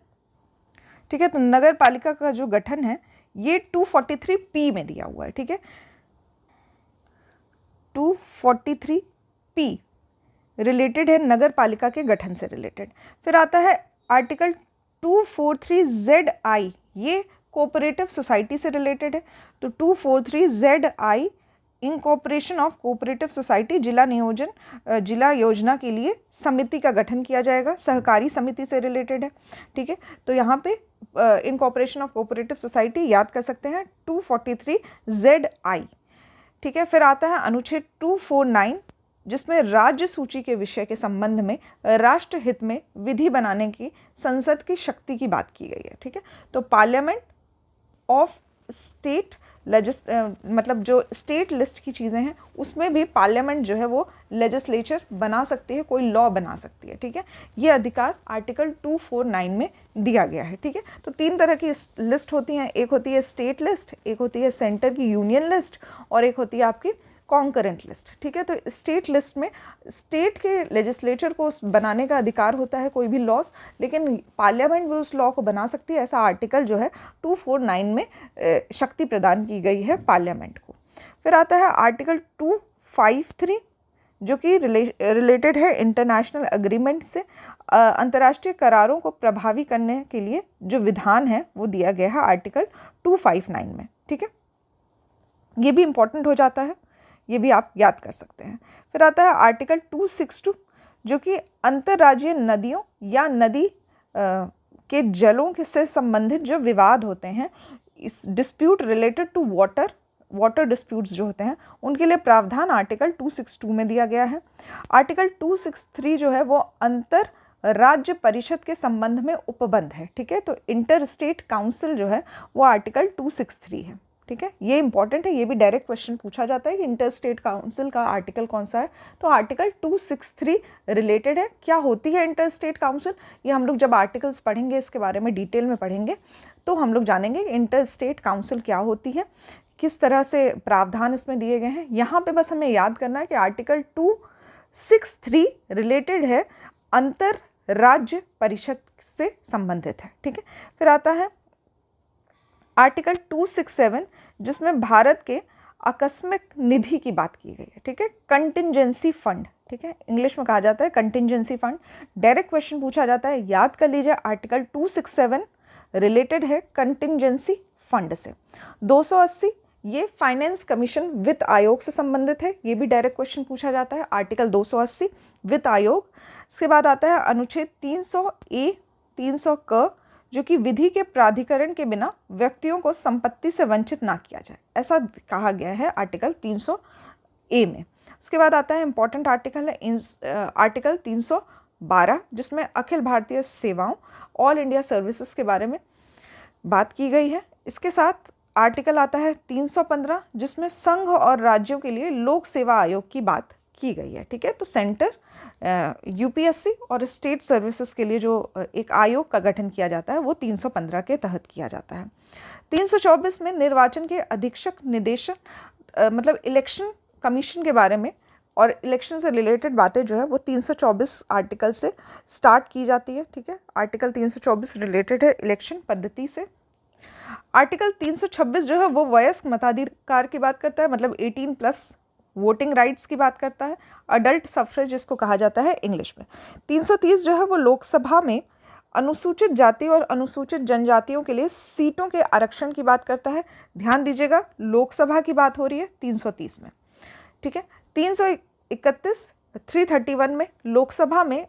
Speaker 1: ठीक है। तो नगर पालिका का जो गठन है ये 243P में दिया हुआ है, ठीक है। 243P रिलेटेड है नगर पालिका के गठन से रिलेटेड। फिर आता है आर्टिकल 243ZI, ये कोऑपरेटिव सोसाइटी से रिलेटेड है। तो 243ZI incorporation of cooperative society, जिला योजना के लिए समिति का गठन किया जाएगा, सहकारी समिति से रिलेटेड है, ठीक है। तो यहाँ पे इनकॉर्पोरेशन ऑफ कोऑपरेटिव सोसाइटी याद कर सकते हैं 243ZI, ठीक है। फिर आता है अनुच्छेद 249 जिसमें राज्य सूची के विषय के संबंध में राष्ट्रहित में विधि बनाने की संसद की शक्ति की बात की गई है, ठीक है। तो पार्लियामेंट ऑफ स्टेट मतलब जो स्टेट लिस्ट की चीज़ें हैं उसमें भी पार्लियामेंट जो है वो लेजिस्लेचर बना सकती है, कोई लॉ बना सकती है, ठीक है। ये अधिकार आर्टिकल 249 में दिया गया है, ठीक है। तो 3 तरह की लिस्ट होती हैं, एक होती है स्टेट लिस्ट, एक होती है सेंटर की यूनियन लिस्ट और एक होती है आपकी कॉन्करेंट लिस्ट, ठीक है। तो स्टेट लिस्ट में स्टेट के लेजिस्लेचर को बनाने का अधिकार होता है कोई भी लॉस, लेकिन पार्लियामेंट भी उस लॉ को बना सकती है। ऐसा आर्टिकल जो है 249 में शक्ति प्रदान की गई है पार्लियामेंट को। फिर आता है आर्टिकल 253 जो कि रिलेटेड है इंटरनेशनल एग्रीमेंट से, अंतर्राष्ट्रीय करारों को प्रभावी करने के लिए जो विधान है वो दिया गया है आर्टिकल 259 में, ठीक है। ये भी इंपॉर्टेंट हो जाता है, ये भी आप याद कर सकते हैं। फिर आता है आर्टिकल 262 जो कि अंतर्राज्यीय नदियों या नदी के जलों के से संबंधित जो विवाद होते हैं, इस dispute related to water disputes जो होते हैं उनके लिए प्रावधान आर्टिकल 262 में दिया गया है। आर्टिकल 263 जो है वो अंतर राज्य परिषद के संबंध में उपबंध है, ठीक है। तो इंटर स्टेट काउंसिल जो है वो आर्टिकल 263 है, ठीक है। ये इंपॉर्टेंट है, ये भी डायरेक्ट क्वेश्चन पूछा जाता है कि इंटर स्टेट काउंसिल का आर्टिकल कौन सा है। तो आर्टिकल 263 रिलेटेड है। क्या होती है इंटर स्टेट काउंसिल, ये हम लोग जब आर्टिकल्स पढ़ेंगे इसके बारे में डिटेल में पढ़ेंगे तो हम लोग जानेंगे इंटर स्टेट काउंसिल क्या होती है, किस तरह से प्रावधान इसमें दिए गए हैं। यहाँ पे बस हमें याद करना है कि आर्टिकल 263 रिलेटेड है अंतर राज्य परिषद से संबंधित है, ठीक है। फिर आता है आर्टिकल 267 जिसमें भारत के आकस्मिक निधि की बात की गई है, ठीक है, कंटिंजेंसी फंड, ठीक है, इंग्लिश में कहा जाता है कंटिंजेंसी फंड। डायरेक्ट क्वेश्चन पूछा जाता है, याद कर लीजिए आर्टिकल 267 रिलेटेड है कंटिंजेंसी फंड से। 280 ये फाइनेंस कमीशन वित्त आयोग से संबंधित है, ये भी डायरेक्ट क्वेश्चन पूछा जाता है, आर्टिकल 280 वित्त आयोग। इसके बाद आता है अनुच्छेद 300A 300 क, जो कि विधि के प्राधिकरण के बिना व्यक्तियों को संपत्ति से वंचित ना किया जाए, ऐसा कहा गया है आर्टिकल 300A में। उसके बाद आता है इंपॉर्टेंट आर्टिकल है आर्टिकल 312, जिसमें अखिल भारतीय सेवाओं ऑल इंडिया सर्विसेज के बारे में बात की गई है। इसके साथ आर्टिकल आता है 315, जिसमें संघ और राज्यों के लिए लोक सेवा आयोग की बात की गई है, ठीक है। तो सेंटर यूपीएससी और स्टेट सर्विसेज के लिए जो एक आयोग का गठन किया जाता है वो 315 के तहत किया जाता है। 324 में निर्वाचन के अधीक्षक निदेशक मतलब इलेक्शन कमीशन के बारे में और इलेक्शन से रिलेटेड बातें जो है वो 324 आर्टिकल से स्टार्ट की जाती है, ठीक है। आर्टिकल 324 रिलेटेड है इलेक्शन पद्धति से। आर्टिकल 326 जो है वो वयस्क मताधिकार की बात करता है, मतलब 18+ वोटिंग राइट्स की बात करता है, अडल्ट सफ्रेज जिसको कहा जाता है इंग्लिश में। 330 जो है वो लोकसभा में अनुसूचित जाति और अनुसूचित जनजातियों के लिए सीटों के आरक्षण की बात करता है। ध्यान दीजिएगा लोकसभा की बात हो रही है 330 में, ठीक है। 331 331 में लोकसभा में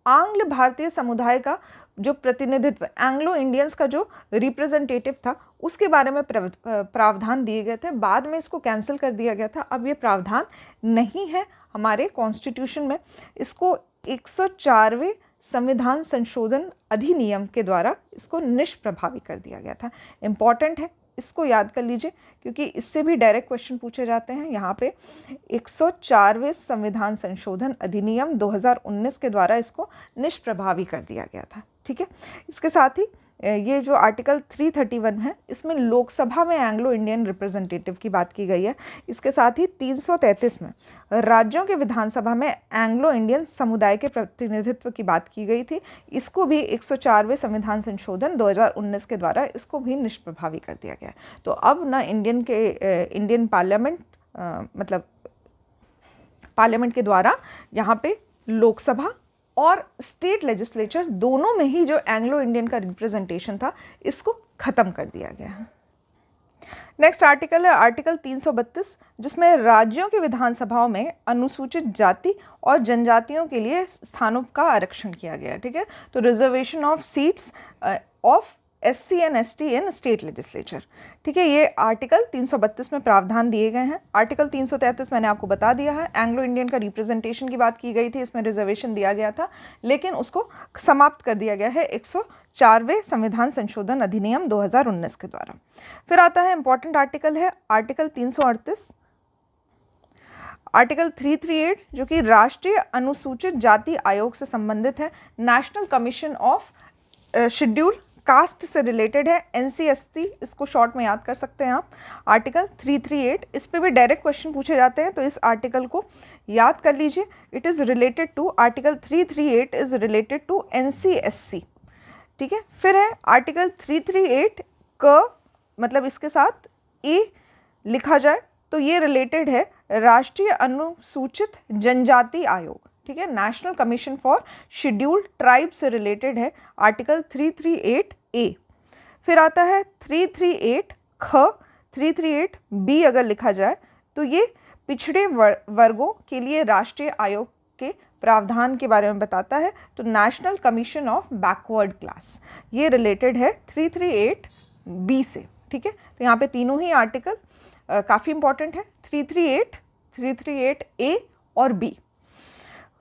Speaker 1: आंग्ल भारतीय समुदाय का जो प्रतिनिधित्व, एंग्लो इंडियंस का जो रिप्रेजेंटेटिव था उसके बारे में प्रावधान दिए गए थे। बाद में इसको कैंसिल कर दिया गया था, अब ये प्रावधान नहीं है हमारे कॉन्स्टिट्यूशन में। इसको 104वें संविधान संशोधन अधिनियम के द्वारा इसको निष्प्रभावी कर दिया गया था। इम्पॉर्टेंट है, इसको याद कर लीजिए क्योंकि इससे भी डायरेक्ट क्वेश्चन पूछे जाते हैं। यहाँ पे 104वें संविधान संशोधन अधिनियम 2019 के द्वारा इसको निष्प्रभावी कर दिया गया था, ठीक है। इसके साथ ही ये जो आर्टिकल 331 है इसमें लोकसभा में एंग्लो इंडियन रिप्रेजेंटेटिव की बात की गई है। इसके साथ ही 333 में राज्यों के विधानसभा में एंग्लो इंडियन समुदाय के प्रतिनिधित्व की बात की गई थी। इसको भी 104वें संविधान संशोधन 2019 के द्वारा इसको भी निष्प्रभावी कर दिया गया। तो अब ना इंडियन पार्लियामेंट मतलब पार्लियामेंट के द्वारा यहाँ पे लोकसभा और स्टेट लेजिस्लेचर दोनों में ही जो एंग्लो इंडियन का रिप्रेजेंटेशन था इसको खत्म कर दिया गया है। नेक्स्ट आर्टिकल है आर्टिकल 332, जिसमें राज्यों की विधानसभाओं में अनुसूचित जाति और जनजातियों के लिए स्थानों का आरक्षण किया गया है, ठीक है। तो reservation of seats of SC and ST in state legislature, ठीक है। ये आर्टिकल 332 में प्रावधान दिए गए हैं। आर्टिकल 333 मैंने आपको बता दिया है, एंग्लो इंडियन का रिप्रेजेंटेशन की बात की गई थी, इसमें रिजर्वेशन दिया गया था लेकिन उसको समाप्त कर दिया गया है 104वें संविधान संशोधन अधिनियम 2019 के द्वारा। फिर आता है इंपॉर्टेंट आर्टिकल है आर्टिकल 338, आर्टिकल 338 जो कि राष्ट्रीय अनुसूचित जाति आयोग से संबंधित है, national commission of schedule caste से रिलेटेड है, NCST इसको शॉर्ट में याद कर सकते हैं आप। आर्टिकल 338 इस पे भी डायरेक्ट क्वेश्चन पूछे जाते हैं तो इस आर्टिकल को याद कर लीजिए। It is related to article 338 is related to NCSC, ठीक है। फिर है आर्टिकल 338 का मतलब इसके साथ A लिखा जाए तो ये रिलेटेड है राष्ट्रीय अनुसूचित जनजाति आयोग, ठीक है। National commission for scheduled tribe से रिलेटेड है आर्टिकल 338A। फिर आता है 338 ख, 338B अगर लिखा जाए तो ये पिछड़े वर्गों के लिए राष्ट्रीय आयोग के प्रावधान के बारे में बताता है। तो national commission of backward class ये रिलेटेड है 338B से, ठीक है। तो यहाँ पे तीनों ही आर्टिकल काफ़ी इंपॉर्टेंट है, 338, 338A और B।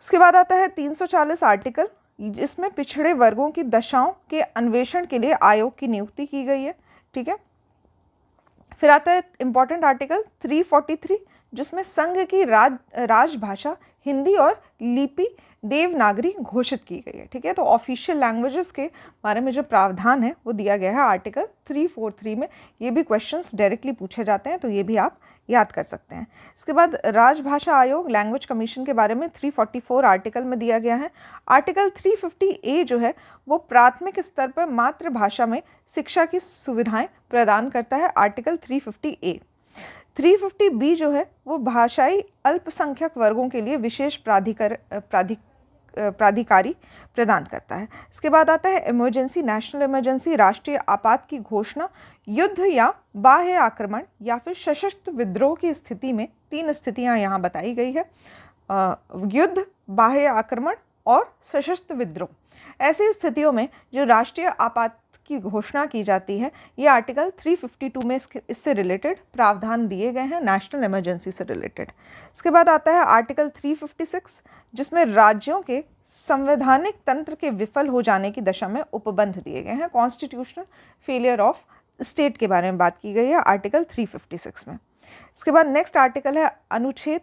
Speaker 1: उसके बाद आता है 340 आर्टिकल, जिसमें पिछड़े वर्गों की दशाओं के अन्वेषण के लिए आयोग की नियुक्ति की गई है, ठीक है। फिर आता है इंपॉर्टेंट आर्टिकल 343, जिसमें संघ की राजभाषा हिंदी और लिपि देवनागरी घोषित की गई है, ठीक है। तो ऑफिशियल लैंग्वेजेस के बारे में जो प्रावधान है वो दिया गया है आर्टिकल 343 में। ये भी क्वेश्चंस डायरेक्टली पूछे जाते हैं तो ये भी आप याद कर सकते हैं। इसके बाद राजभाषा आयोग लैंग्वेज कमीशन के बारे में 344 आर्टिकल में दिया गया है। आर्टिकल 350A जो है वो प्राथमिक स्तर पर मातृभाषा में शिक्षा की सुविधाएं प्रदान करता है, आर्टिकल 350A। 350B जो है वो भाषाई अल्पसंख्यक वर्गों के लिए विशेष प्राधिकारी प्रदान करता है। इसके बाद आता है इमरजेंसी, नेशनल इमरजेंसी, राष्ट्रीय आपात की घोषणा युद्ध या बाह्य आक्रमण या फिर सशस्त्र विद्रोह की स्थिति में। 3 स्थितियां यहाँ बताई गई है, युद्ध, बाह्य आक्रमण और सशस्त्र विद्रोह। ऐसी स्थितियों में जो राष्ट्रीय आपात की घोषणा की जाती है, ये आर्टिकल 352 में इससे रिलेटेड प्रावधान दिए गए हैं, नेशनल इमरजेंसी से रिलेटेड। इसके बाद आता है आर्टिकल 356 जिसमें राज्यों के संवैधानिक तंत्र के विफल हो जाने की दशा में उपबंध दिए गए हैं, कॉन्स्टिट्यूशनल फेलियर ऑफ स्टेट के बारे में बात की गई है आर्टिकल 356 में। इसके बाद नेक्स्ट आर्टिकल है अनुच्छेद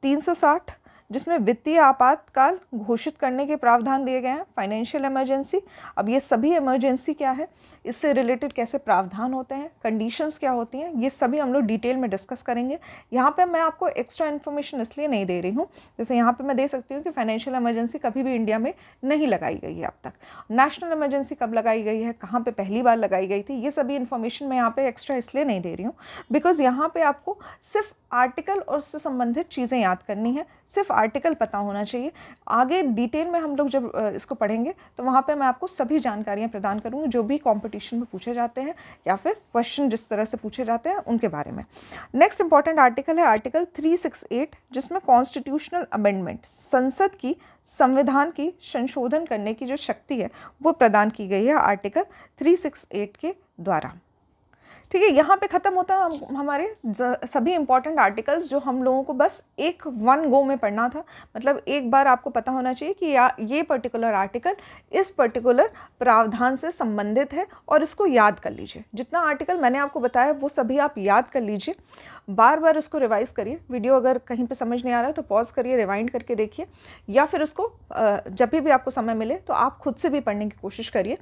Speaker 1: 360 जिसमें वित्तीय आपातकाल घोषित करने के प्रावधान दिए गए हैं, फाइनेंशियल इमरजेंसी। अब ये सभी इमरजेंसी क्या है, इससे रिलेटेड कैसे प्रावधान होते हैं, कंडीशंस क्या होती हैं, ये सभी हम लोग डिटेल में डिस्कस करेंगे। यहाँ पे मैं आपको एक्स्ट्रा इन्फॉर्मेशन इसलिए नहीं दे रही हूँ, जैसे यहाँ पे मैं दे सकती हूँ कि फाइनेंशियल इमरजेंसी कभी भी इंडिया में नहीं लगाई गई है अब तक। नेशनल इमरजेंसी कब लगाई गई है, कहाँ पर पहली बार लगाई गई थी, ये सभी इन्फॉर्मेशन मैं यहाँ पर एक्स्ट्रा इसलिए नहीं दे रही हूँ बिकॉज यहाँ पर आपको सिर्फ आर्टिकल और उससे संबंधित चीज़ें याद करनी है, सिर्फ आर्टिकल पता होना चाहिए। आगे डिटेल में हम लोग जब इसको पढ़ेंगे तो वहाँ पे मैं आपको सभी जानकारियाँ प्रदान करूँगी जो भी कंपटीशन में पूछे जाते हैं या फिर क्वेश्चन जिस तरह से पूछे जाते हैं उनके बारे में। नेक्स्ट इंपॉर्टेंट आर्टिकल है आर्टिकल 368 जिसमें कॉन्स्टिट्यूशनल अमेंडमेंट, संसद की संविधान की संशोधन करने की जो शक्ति है वो प्रदान की गई है आर्टिकल 368 के द्वारा। ठीक है, यहाँ पे ख़त्म होता है हमारे सभी इंपॉर्टेंट आर्टिकल्स जो हम लोगों को बस वन गो में पढ़ना था। मतलब एक बार आपको पता होना चाहिए कि ये पर्टिकुलर आर्टिकल इस पर्टिकुलर प्रावधान से संबंधित है और इसको याद कर लीजिए। जितना आर्टिकल मैंने आपको बताया वो सभी आप याद कर लीजिए, बार बार इसको रिवाइज करिए। वीडियो अगर कहीं पे समझ नहीं आ रहा है तो पॉज करिए, रिवाइंड करके देखिए, या फिर इसको जब भी आपको समय मिले तो आप खुद से भी पढ़ने की कोशिश करिए।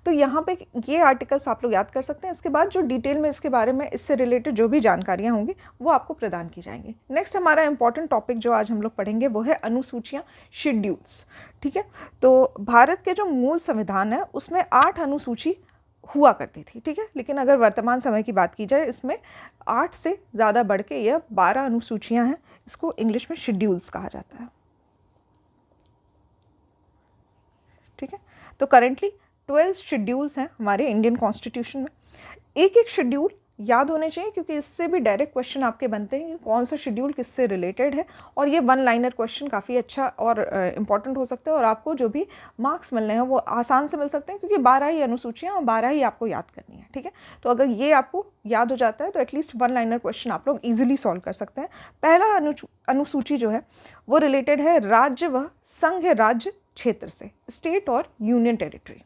Speaker 1: तो यहाँ पे ये आर्टिकल्स आप लोग याद कर सकते हैं। इसके बाद जो डिटेल में इसके बारे में इससे रिलेटेड जो भी जानकारियाँ होंगी वो आपको प्रदान की जाएंगी। नेक्स्ट हमारा इंपॉर्टेंट टॉपिक जो आज हम लोग पढ़ेंगे वो है अनुसूचियाँ, शेड्यूल्स। ठीक है, तो भारत के जो मूल संविधान है उसमें 8 अनुसूची हुआ करती थी। ठीक है, लेकिन अगर वर्तमान समय की बात की जाए इसमें 8 से ज़्यादा बढ़ के यह 12 अनुसूचियां हैं। इसको इंग्लिश में शेड्यूल्स कहा जाता है। ठीक है, तो करेंटली 12 शेड्यूल्स हैं हमारे इंडियन कॉन्स्टिट्यूशन में। एक एक शेड्यूल याद होने चाहिए क्योंकि इससे भी डायरेक्ट क्वेश्चन आपके बनते हैं कि कौन सा शेड्यूल किससे रिलेटेड है, और ये 1 लाइनर क्वेश्चन काफ़ी अच्छा और इम्पॉर्टेंट हो सकता है और आपको जो भी मार्क्स मिलने हैं वो आसान से मिल सकते हैं क्योंकि 12 ही अनुसूचियाँ और 12 ही आपको याद करनी है। ठीक है, तो अगर ये आपको याद हो जाता है तो एटलीस्ट 1 लाइनर क्वेश्चन आप लोग ईजिली सॉल्व कर सकते हैं। पहला अनुसूची जो है वो रिलेटेड है राज्य व संघ राज्य क्षेत्र से, स्टेट और यूनियन टेरिटरी।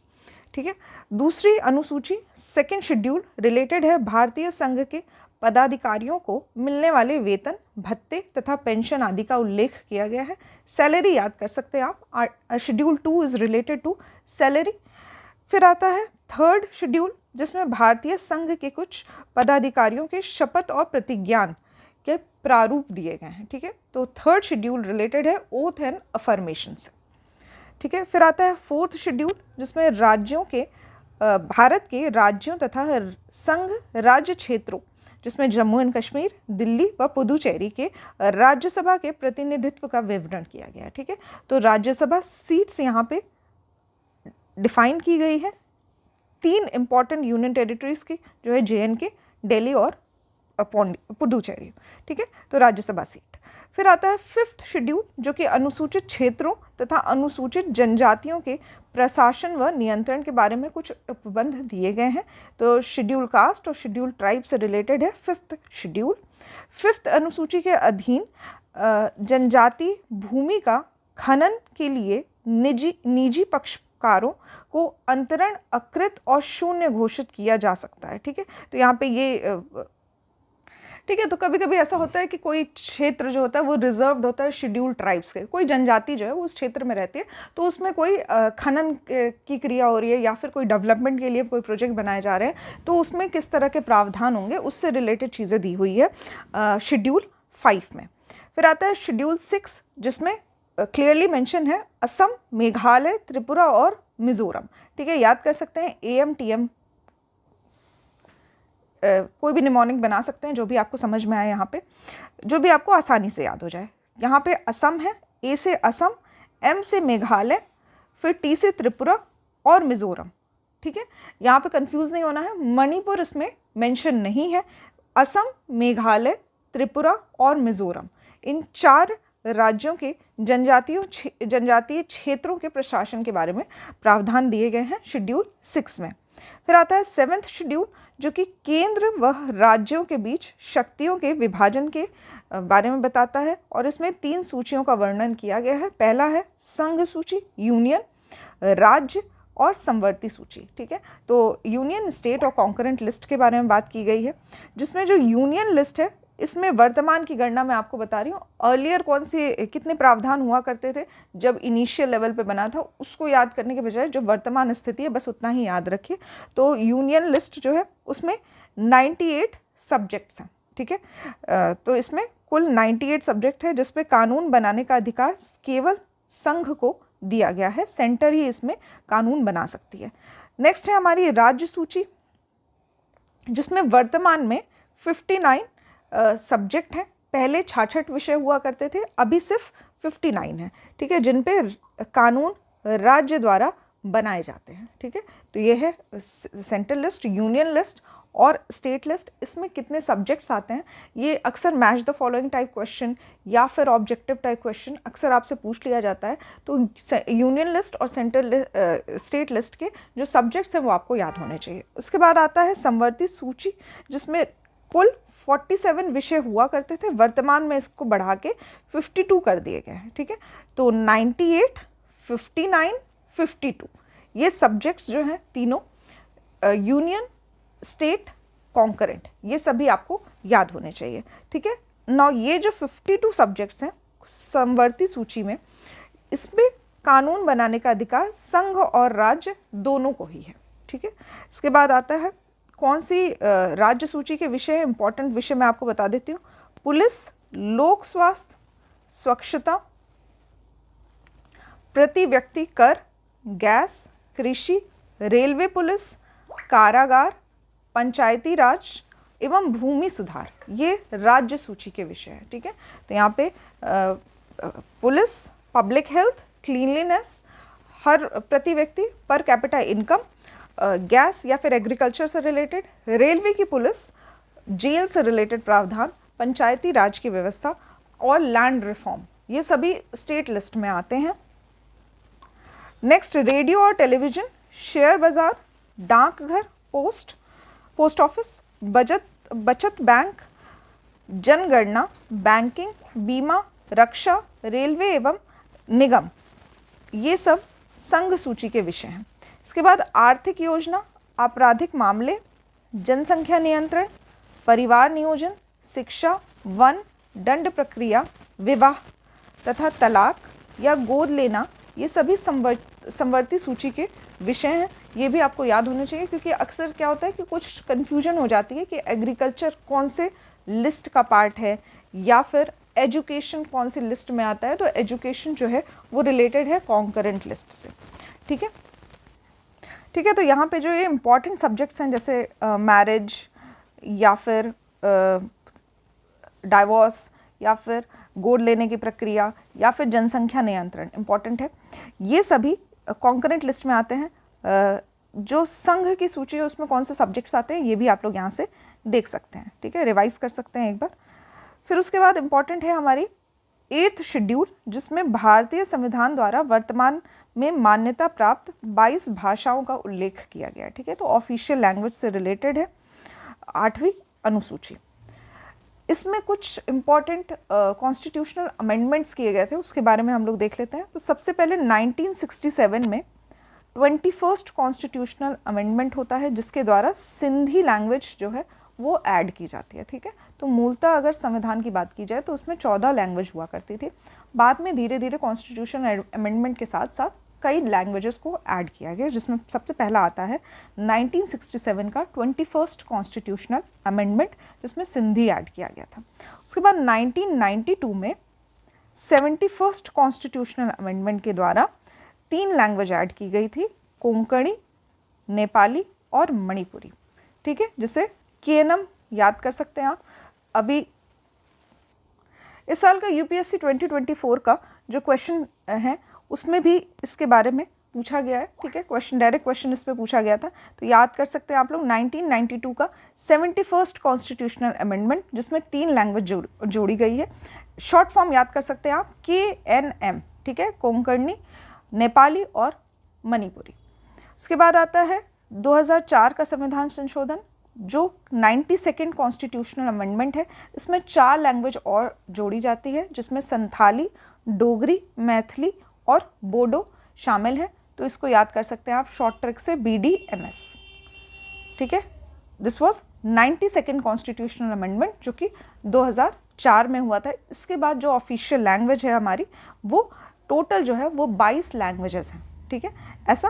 Speaker 1: ठीक है, दूसरी अनुसूची सेकंड शेड्यूल रिलेटेड है भारतीय संघ के पदाधिकारियों को मिलने वाले वेतन, भत्ते तथा पेंशन आदि का उल्लेख किया गया है। सैलरी याद कर सकते हैं आप। Schedule 2 is related to salary. फिर आता है थर्ड शेड्यूल जिसमें भारतीय संघ के कुछ पदाधिकारियों के शपथ और प्रतिज्ञान के प्रारूप दिए गए हैं। ठीक है, तो थर्ड शेड्यूल रिलेटेड है ओथ एंड अफर्मेशन से। ठीक है, फिर आता है फोर्थ शेड्यूल जिसमें राज्यों के भारत के राज्यों तथा संघ राज्य क्षेत्रों जिसमें जम्मू एंड कश्मीर, दिल्ली व पुदुचेरी के राज्यसभा के प्रतिनिधित्व का विवरण किया गया है। ठीक है, तो राज्यसभा सीट्स यहाँ पे डिफाइन की गई है। 3 इंपॉर्टेंट यूनियन टेरिटरीज की जो है JNK, दिल्ली और पुदुचेरी। ठीक है, तो राज्यसभा सीट। फिर आता है फिफ्थ शेड्यूल जो कि अनुसूचित क्षेत्रों तथा अनुसूचित जनजातियों के प्रशासन व नियंत्रण के बारे में कुछ उपबंध दिए गए हैं। तो शेड्यूल कास्ट और शेड्यूल ट्राइब से रिलेटेड है फिफ्थ शेड्यूल। फिफ्थ अनुसूची के अधीन जनजाति भूमि का खनन के लिए निजी पक्षकारों को अंतरण अकृत और शून्य घोषित किया जा सकता है। ठीक है, तो यहाँ पे ये ठीक है, तो कभी कभी ऐसा होता है कि कोई क्षेत्र जो होता है वो रिजर्व्ड होता है शेड्यूल ट्राइब्स के, कोई जनजाति जो है वो उस क्षेत्र में रहती है, तो उसमें कोई खनन की क्रिया हो रही है या फिर कोई डेवलपमेंट के लिए कोई प्रोजेक्ट बनाए जा रहे हैं, तो उसमें किस तरह के प्रावधान होंगे उससे रिलेटेड चीज़ें दी हुई है शेड्यूल 5 में। फिर आता है शेड्यूल 6 जिसमें क्लियरली मेंशन है असम, मेघालय, त्रिपुरा और मिजोरम। ठीक है, याद कर सकते हैं AM, TM कोई भी निमोनिक बना सकते हैं जो भी आपको समझ में आए, यहाँ पे जो भी आपको आसानी से याद हो जाए। यहाँ पे असम है, ए से असम, एम से मेघालय, फिर टी से त्रिपुरा और मिज़ोरम। ठीक है, यहाँ पे कंफ्यूज नहीं होना है। मणिपुर इसमें मेंशन नहीं है। असम, मेघालय, त्रिपुरा और मिज़ोरम, इन 4 राज्यों के जनजातीय क्षेत्रों के प्रशासन के बारे में प्रावधान दिए गए हैं शेड्यूल 6 में। फिर आता है 7वां शेड्यूल, जो कि केंद्र व राज्यों के बीच शक्तियों के विभाजन के बारे में बताता है, और इसमें 3 सूचियों का वर्णन किया गया है। पहला है संघ सूची, यूनियन, राज्य और समवर्ती सूची। ठीक है, तो यूनियन, स्टेट और कॉन्करेंट लिस्ट के बारे में बात की गई है, जिसमें जो यूनियन लिस्ट है इसमें वर्तमान की गणना मैं आपको बता रही हूँ। अर्लियर कौन से कितने प्रावधान हुआ करते थे जब इनिशियल लेवल पे बना था, उसको याद करने के बजाय जो वर्तमान स्थिति है बस उतना ही याद रखिए। तो यूनियन लिस्ट जो है उसमें 98 सब्जेक्ट्स हैं। ठीक है, तो इसमें कुल 98 सब्जेक्ट है, जिसपे कानून बनाने का अधिकार केवल संघ को दिया गया है। सेंटर ही इसमें कानून बना सकती है। नेक्स्ट है हमारी राज्य सूची, जिसमें वर्तमान में 59 सब्जेक्ट हैं। पहले 66 विषय हुआ करते थे, अभी सिर्फ 59 है। ठीक है, जिन पे कानून राज्य द्वारा बनाए जाते हैं। ठीक है, तो ये है सेंट्रल लिस्ट, यूनियन लिस्ट और स्टेट लिस्ट। इसमें कितने सब्जेक्ट्स आते हैं, ये अक्सर match the following type question या फिर ऑब्जेक्टिव टाइप क्वेश्चन अक्सर आपसे पूछ लिया जाता है। तो यूनियन लिस्ट और सेंट्रल स्टेट लिस्ट के जो सब्जेक्ट्स हैं वो आपको याद होने चाहिए। उसके बाद आता है समवर्ती सूची, जिसमें कुल 47 विषय हुआ करते थे। वर्तमान में इसको बढ़ा के 52 कर दिए गए हैं। ठीक है, तो 98, 59, 52 ये सब्जेक्ट्स जो हैं तीनों, यूनियन, स्टेट, कॉन्करेंट, ये सभी आपको याद होने चाहिए। ठीक है, नाउ ये जो 52 सब्जेक्ट्स हैं समवर्ती सूची में, इसमें कानून बनाने का अधिकार संघ और राज्य दोनों को ही है। ठीक है, इसके बाद आता है कौन सी राज्य सूची के विषय, इंपॉर्टेंट विषय मैं आपको बता देती हूँ। पुलिस, लोक स्वास्थ्य, स्वच्छता, प्रति व्यक्ति कर, गैस, कृषि, रेलवे पुलिस, कारागार, पंचायती राज एवं भूमि सुधार, ये राज्य सूची के विषय हैं। ठीक है, तो यहाँ पे पुलिस, पब्लिक हेल्थ, क्लीनलीनेस, हर प्रति व्यक्ति, पर कैपिटा इनकम, गैस या फिर एग्रीकल्चर से रिलेटेड, रेलवे की पुलिस, जेल से रिलेटेड प्रावधान, पंचायती राज की व्यवस्था और लैंड रिफॉर्म, ये सभी स्टेट लिस्ट में आते हैं। नेक्स्ट, रेडियो और टेलीविज़न, शेयर बाजार, डाकघर, पोस्ट ऑफिस, बचत बैंक, जनगणना, बैंकिंग, बीमा, रक्षा, रेलवे एवं निगम, ये सब संघ सूची के विषय हैं। इसके बाद आर्थिक योजना, आपराधिक मामले, जनसंख्या नियंत्रण, परिवार नियोजन, शिक्षा, वन, दंड प्रक्रिया, विवाह तथा तलाक या गोद लेना, ये सभी समवर्ती सूची के विषय हैं। ये भी आपको याद होने चाहिए, क्योंकि अक्सर क्या होता है कि कुछ कन्फ्यूजन हो जाती है कि एग्रीकल्चर कौन से लिस्ट का पार्ट है या फिर एजुकेशन कौन सी लिस्ट में आता है। तो एजुकेशन जो है वो रिलेटेड है कॉन्करेंट लिस्ट से। ठीक है, ठीक है, तो यहाँ पे जो ये इम्पॉर्टेंट सब्जेक्ट्स हैं, जैसे मैरिज या फिर डाइवोर्स या फिर गोद लेने की प्रक्रिया या फिर जनसंख्या नियंत्रण इम्पॉर्टेंट है, ये सभी कॉन्करेंट लिस्ट में आते हैं। जो संघ की सूची है उसमें कौन से सब्जेक्ट्स आते हैं ये भी आप लोग यहाँ से देख सकते हैं। ठीक है, रिवाइज कर सकते हैं एक बार। फिर उसके बाद इम्पॉर्टेंट है हमारी 8th शेड्यूल, जिसमें भारतीय संविधान द्वारा वर्तमान में मान्यता प्राप्त 22 भाषाओं का उल्लेख किया गया है। ठीक है, तो ऑफिशियल लैंग्वेज से रिलेटेड है 8वीं अनुसूची। इसमें कुछ इम्पॉर्टेंट कॉन्स्टिट्यूशनल अमेंडमेंट्स किए गए थे, उसके बारे में हम लोग देख लेते हैं। तो सबसे पहले 1967 में 21st कॉन्स्टिट्यूशनल अमेंडमेंट होता है, जिसके द्वारा सिंधी लैंग्वेज जो है वो ऐड की जाती है। ठीक है, तो मूलतः अगर संविधान की बात की जाए तो उसमें 14 लैंग्वेज हुआ करती थी। बाद में धीरे धीरे कॉन्स्टिट्यूशन अमेंडमेंट के साथ साथ कई लैंग्वेजेस को ऐड किया गया, जिसमें सबसे पहला आता है 1967 का 21st कॉन्स्टिट्यूशनल अमेंडमेंट, जिसमें सिंधी ऐड किया गया था। उसके बाद 1992 में 71st कॉन्स्टिट्यूशनल अमेंडमेंट के द्वारा 3 लैंग्वेज ऐड की गई थी, कोंकणी, नेपाली और मणिपुरी। ठीक है, जिसे KNM याद कर सकते हैं आप। अभी इस साल का यूपीएससी 2024 का जो क्वेश्चन है उसमें भी इसके बारे में पूछा गया है, ठीक है, क्वेश्चन, डायरेक्ट क्वेश्चन इस पे पूछा गया था, तो याद कर सकते हैं आप लोग। 1992 का 71st कॉन्स्टिट्यूशनल अमेंडमेंट, जिसमें 3 लैंग्वेज जोड़ी गई है। शॉर्ट फॉर्म याद कर सकते हैं आप, KNM, ठीक है, कोंकणी, नेपाली और मणिपुरी। उसके बाद आता है 2004 का संविधान संशोधन, जो 92nd कॉन्स्टिट्यूशनल अमेंडमेंट है। इसमें 4 लैंग्वेज और जोड़ी जाती है, जिसमें संथाली, डोगरी, मैथिली और बोडो शामिल है। तो इसको याद कर सकते हैं आप शॉर्ट ट्रिक से, BDMS, ठीक है। This was 92nd constitutional amendment, जो कि 2004 में हुआ था। इसके बाद जो ऑफिशियल लैंग्वेज है हमारी, वो टोटल जो है वो 22 लैंग्वेजेस हैं, ठीक है, ऐसा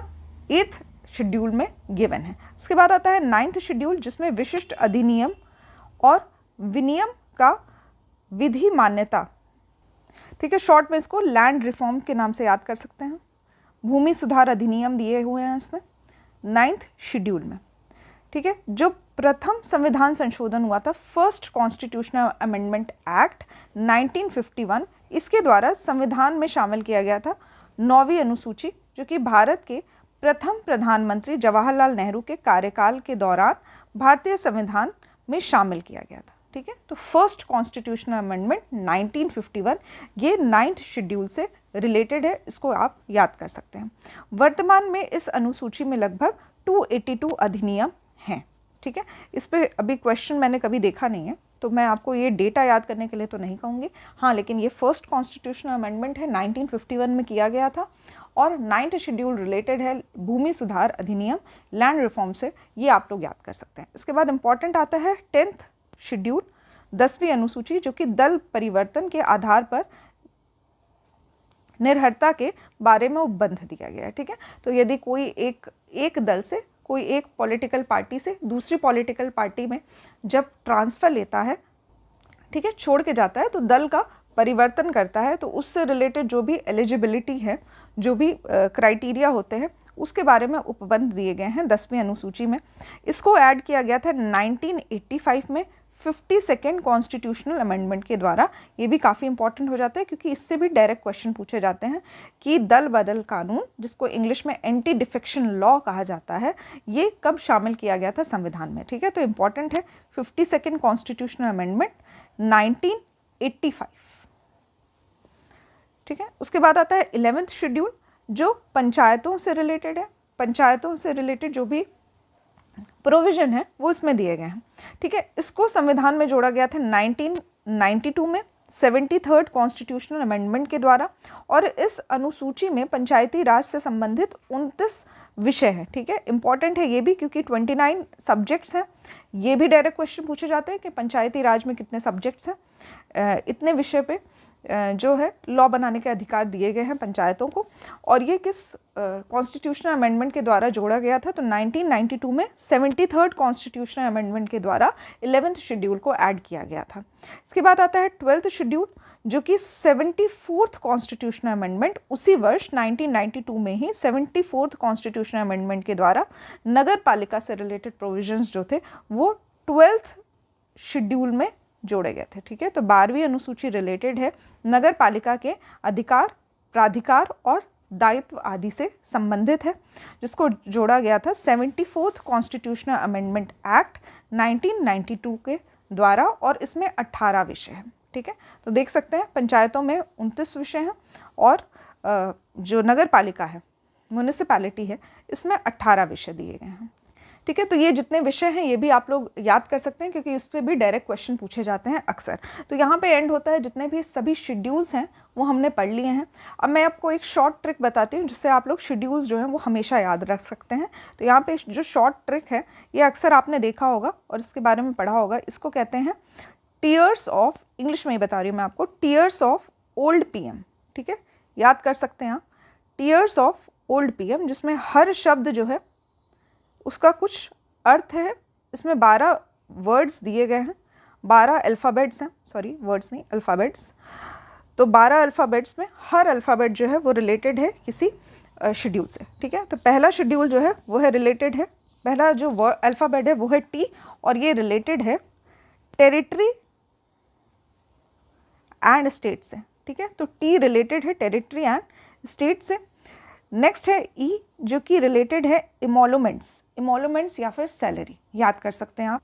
Speaker 1: 8th शेड्यूल में गिवन है। उसके बाद आता है 9th शेड्यूल, जिसमें विशिष्ट अधिनियम और विनियम का विधि मान्यता, ठीक है, शॉर्ट में इसको लैंड रिफॉर्म के नाम से याद कर सकते हैं। भूमि सुधार अधिनियम दिए हुए हैं इसमें 9th शेड्यूल में, ठीक है। जो प्रथम संविधान संशोधन हुआ था, फर्स्ट कॉन्स्टिट्यूशनल अमेंडमेंट एक्ट 1951, इसके द्वारा संविधान में शामिल किया गया था 9वीं अनुसूची, जो कि भारत के प्रथम प्रधानमंत्री जवाहरलाल नेहरू के कार्यकाल के दौरान भारतीय संविधान में शामिल किया गया था, ठीक है। तो फर्स्ट कॉन्स्टिट्यूशनल अमेंडमेंट 1951, ये 9th शेड्यूल से रिलेटेड है, इसको आप याद कर सकते हैं। वर्तमान में इस अनुसूची में लगभग 282 अधिनियम हैं, ठीक है। इस पे अभी क्वेश्चन मैंने कभी देखा नहीं है, तो मैं आपको ये डेटा याद करने के लिए तो नहीं कहूँगी, हाँ, लेकिन ये फर्स्ट कॉन्स्टिट्यूशनल अमेंडमेंट है, 1951 में किया गया था, और 9th शेड्यूल रिलेटेड है भूमि सुधार अधिनियम, लैंड रिफॉर्म से, ये आप लोग याद कर सकते हैं। इसके बाद इंपॉर्टेंट आता है 10th शेड्यूल, 10वीं अनुसूची, जो कि दल परिवर्तन के आधार पर निर्भरता के बारे में उपबंध दिया गया है, ठीक है। तो यदि कोई एक दल से, कोई एक पॉलिटिकल पार्टी से दूसरी पॉलिटिकल पार्टी में जब ट्रांसफ़र लेता है, ठीक है, छोड़ के जाता है, तो दल का परिवर्तन करता है, तो उससे रिलेटेड जो भी एलिजिबिलिटी है, जो भी क्राइटेरिया होते हैं, उसके बारे में उपबंध दिए गए हैं 10वीं अनुसूची में। इसको ऐड किया गया था 1985 में 52nd कॉन्स्टिट्यूशनल अमेंडमेंट के द्वारा। ये भी काफ़ी इंपॉर्टेंट हो जाता है, क्योंकि इससे भी डायरेक्ट क्वेश्चन पूछे जाते हैं कि दल बदल कानून, जिसको इंग्लिश में एंटी डिफेक्शन लॉ कहा जाता है, ये कब शामिल किया गया था संविधान में, ठीक है। तो इंपॉर्टेंट है 52nd कॉन्स्टिट्यूशनल अमेंडमेंट 1985, ठीक है। उसके बाद आता है 11th शेड्यूल, जो पंचायतों से रिलेटेड है। पंचायतों से रिलेटेड जो भी प्रोविज़न है वो इसमें दिए गए हैं, ठीक है। इसको संविधान में जोड़ा गया था 1992 में 73rd कॉन्स्टिट्यूशनल अमेंडमेंट के द्वारा, और इस अनुसूची में पंचायती राज से संबंधित 29 विषय हैं, ठीक है। इंपॉर्टेंट है ये भी, क्योंकि 29 सब्जेक्ट्स हैं। ये भी डायरेक्ट क्वेश्चन पूछे जाते हैं कि पंचायती राज में कितने सब्जेक्ट्स हैं। इतने विषय पे जो है लॉ बनाने के अधिकार दिए गए हैं पंचायतों को, और ये किस कॉन्स्टिट्यूशनल अमेंडमेंट के द्वारा जोड़ा गया था, तो 1992 में 73rd कॉन्स्टिट्यूशनल अमेंडमेंट के द्वारा 11th शेड्यूल को ऐड किया गया था। इसके बाद आता है 12th शेड्यूल, जो कि 74th कॉन्स्टिट्यूशनल अमेंडमेंट, उसी वर्ष 1992 में ही 74th कॉन्स्टिट्यूशनल अमेंडमेंट के द्वारा नगर पालिका से रिलेटेड प्रोविजंस जो थे वो 12th शेड्यूल में जोड़े गए थे, ठीक है। तो 12वीं अनुसूची रिलेटेड है नगर पालिका के अधिकार, प्राधिकार और दायित्व आदि से संबंधित है, जिसको जोड़ा गया था 74th कॉन्स्टिट्यूशनल अमेंडमेंट एक्ट 1992 के द्वारा, और इसमें 18 विषय हैं, ठीक है। तो देख सकते हैं पंचायतों में 29 विषय हैं, और जो नगर पालिका है, म्यूनिसिपैलिटी है, इसमें 18 विषय दिए गए हैं, ठीक है। तो ये जितने विषय हैं ये भी आप लोग याद कर सकते हैं, क्योंकि इस पर भी डायरेक्ट क्वेश्चन पूछे जाते हैं अक्सर। तो यहाँ पे एंड होता है, जितने भी सभी शेड्यूल्स हैं वो हमने पढ़ लिए हैं। अब मैं आपको एक शॉर्ट ट्रिक बताती हूँ, जिससे आप लोग शेड्यूल्स जो हैं वो हमेशा याद रख सकते हैं। तो यहाँ पे जो शॉर्ट ट्रिक है, ये अक्सर आपने देखा होगा और इसके बारे में पढ़ा होगा। इसको कहते हैं टीयर्स ऑफ, इंग्लिश में ही बता रही हूँ मैं आपको, टीयर्स ऑफ ओल्ड PM, ठीक है, याद कर सकते हैं आप, टीयर्स ऑफ ओल्ड PM, जिसमें हर शब्द जो है उसका कुछ अर्थ है। इसमें 12 वर्ड्स दिए गए हैं, 12 अल्फ़ाबेट्स हैं, सॉरी वर्ड्स नहीं, अल्फ़ाबेट्स। तो 12 अल्फ़ाबेट्स में हर अल्फ़ाबेट जो है वो रिलेटेड है किसी शेड्यूल से, ठीक है। तो पहला शेड्यूल जो है वो है रिलेटेड है पहला जो अल्फ़ाबेट है वो है टी, और ये रिलेटेड है टेरिटरी एंड स्टेट से, ठीक है। तो टी रिलेटेड है टेरिटरी एंड स्टेट से। नेक्स्ट है ई, जो कि रिलेटेड है इमोलुमेंट्स या फिर सैलरी, याद कर सकते हैं आप,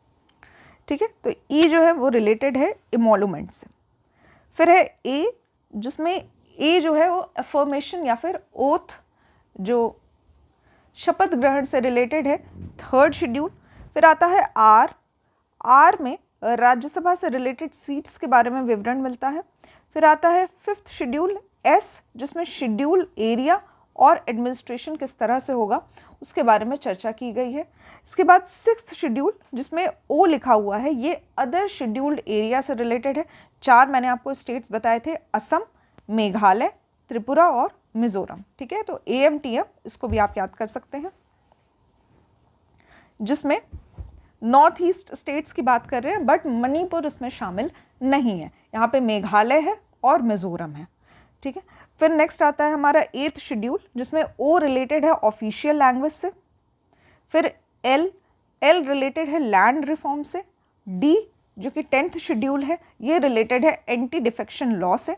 Speaker 1: ठीक है। तो ई जो है वो रिलेटेड है इमोलुमेंट्स से। फिर है ए, जिसमें ए जो है वो अफर्मेशन या फिर ओथ, जो शपथ ग्रहण से रिलेटेड है, थर्ड शेड्यूल। फिर आता है आर में राज्यसभा से रिलेटेड सीट्स के बारे में विवरण मिलता है। फिर आता है फिफ्थ शेड्यूल एस, जिसमें शेड्यूल एरिया और एडमिनिस्ट्रेशन किस तरह से होगा उसके बारे में चर्चा की गई है। इसके बाद सिक्स्थ शेड्यूल, जिसमें ओ लिखा हुआ है, ये अदर शेड्यूल्ड एरिया से रिलेटेड है। 4 मैंने आपको स्टेट्स बताए थे, असम, मेघालय, त्रिपुरा और मिजोरम, ठीक है। तो AMTM इसको भी आप याद कर सकते हैं, जिसमें नॉर्थ ईस्ट स्टेट्स की बात कर रहे हैं, बट मणिपुर इसमें शामिल नहीं है। यहाँ पे मेघालय है और मिजोरम है, ठीक है। फिर नेक्स्ट आता है हमारा 8th शेड्यूल, जिसमें ओ रिलेटेड है ऑफिशियल लैंग्वेज से। फिर एल रिलेटेड है लैंड रिफॉर्म से। डी, जो कि 10th शेड्यूल है, ये रिलेटेड है एंटी डिफेक्शन लॉ से।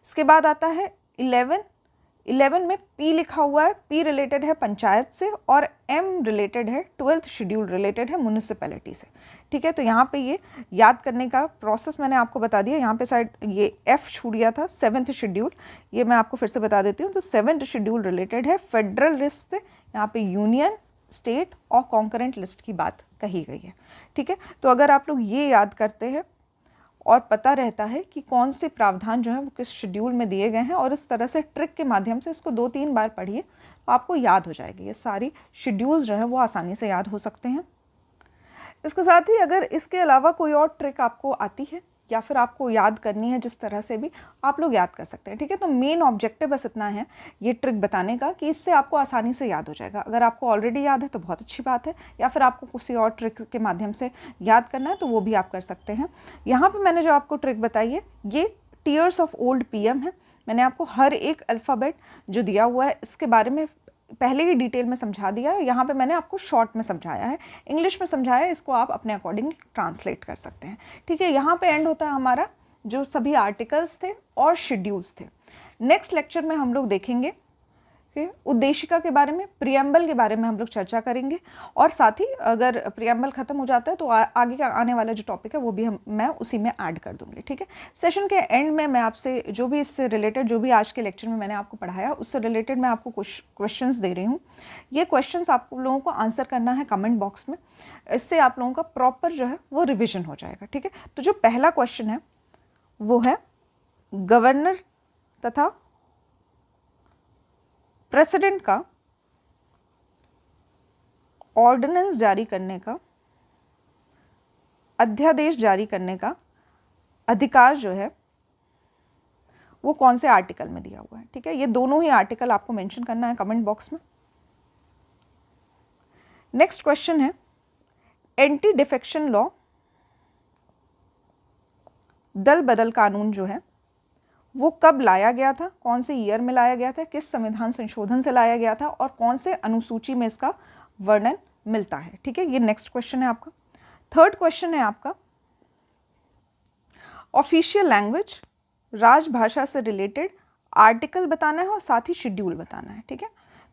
Speaker 1: इसके बाद आता है 11 में पी लिखा हुआ है, पी रिलेटेड है पंचायत से, और एम रिलेटेड है 12th शेड्यूल रिलेटेड है म्यूनिसिपैलिटी से, ठीक है। तो यहाँ पे ये याद करने का प्रोसेस मैंने आपको बता दिया। यहाँ पे शायद ये एफ छूट गया था, 7th शेड्यूल, ये मैं आपको फिर से बता देती हूँ। तो 7th शेड्यूल रिलेटेड है फेडरल लिस्ट से, यहाँ पे यूनियन, स्टेट और कॉन्करेंट लिस्ट की बात कही गई है, ठीक है। तो अगर आप लोग ये याद करते हैं और पता रहता है कि कौन से प्रावधान जो है वो किस शेड्यूल में दिए गए हैं, और इस तरह से ट्रिक के माध्यम से इसको 2-3 बार पढ़िए तो आपको याद हो जाएगी। ये सारी शेड्यूल्स जो है वो आसानी से याद हो सकते हैं। इसके साथ ही अगर इसके अलावा कोई और ट्रिक आपको आती है या फिर आपको याद करनी है, जिस तरह से भी आप लोग याद कर सकते हैं, ठीक है। तो मेन ऑब्जेक्टिव बस इतना है ये ट्रिक बताने का कि इससे आपको आसानी से याद हो जाएगा। अगर आपको ऑलरेडी याद है तो बहुत अच्छी बात है, या फिर आपको किसी और ट्रिक के माध्यम से याद करना है तो वो भी आप कर सकते हैं। यहाँ पर मैंने जो आपको ट्रिक बताई है ये टीयर्स ऑफ ओल्ड PM है। मैंने आपको हर एक अल्फ़ाबेट जो दिया हुआ है इसके बारे में पहले ही डिटेल में समझा दिया है। यहाँ पे मैंने आपको शॉर्ट में समझाया है, इंग्लिश में समझाया है, इसको आप अपने अकॉर्डिंग ट्रांसलेट कर सकते हैं, ठीक है। यहाँ पे एंड होता है हमारा जो सभी आर्टिकल्स थे और शेड्यूल्स थे। नेक्स्ट लेक्चर में हम लोग देखेंगे उद्देशिका के बारे में, प्रियम्बल के बारे में हम लोग चर्चा करेंगे, और साथ ही अगर प्रियम्बल खत्म हो जाता है तो आगे का आने वाला जो टॉपिक है वो भी मैं उसी में ऐड कर दूंगी, ठीक है। सेशन के एंड में मैं आपसे जो भी इससे रिलेटेड, जो भी आज के लेक्चर में मैंने आपको पढ़ाया उससे रिलेटेड मैं आपको कुछ क्वेश्चंस दे रही हूँ। ये क्वेश्चंस आप लोगों को आंसर करना है कमेंट बॉक्स में, इससे आप लोगों का प्रॉपर जो है वो रिविजन हो जाएगा, ठीक है। तो जो पहला क्वेश्चन है वो है गवर्नर तथा प्रेसिडेंट का ऑर्डिनेंस जारी करने का, अध्यादेश जारी करने का अधिकार जो है वो कौन से आर्टिकल में दिया हुआ है, ठीक है। ये दोनों ही आर्टिकल आपको मेंशन करना है कमेंट बॉक्स में। नेक्स्ट क्वेश्चन है एंटी डिफेक्शन लॉ, दल बदल कानून जो है वो कब लाया गया था, कौन से ईयर में लाया गया था, किस संविधान संशोधन से लाया गया था, और कौन से अनुसूची में इसका वर्णन मिलता है, ठीक है। ये नेक्स्ट क्वेश्चन है आपका। थर्ड क्वेश्चन है आपका ऑफिशियल लैंग्वेज, राजभाषा से रिलेटेड आर्टिकल बताना है और साथ ही शेड्यूल बताना है, ठीक है।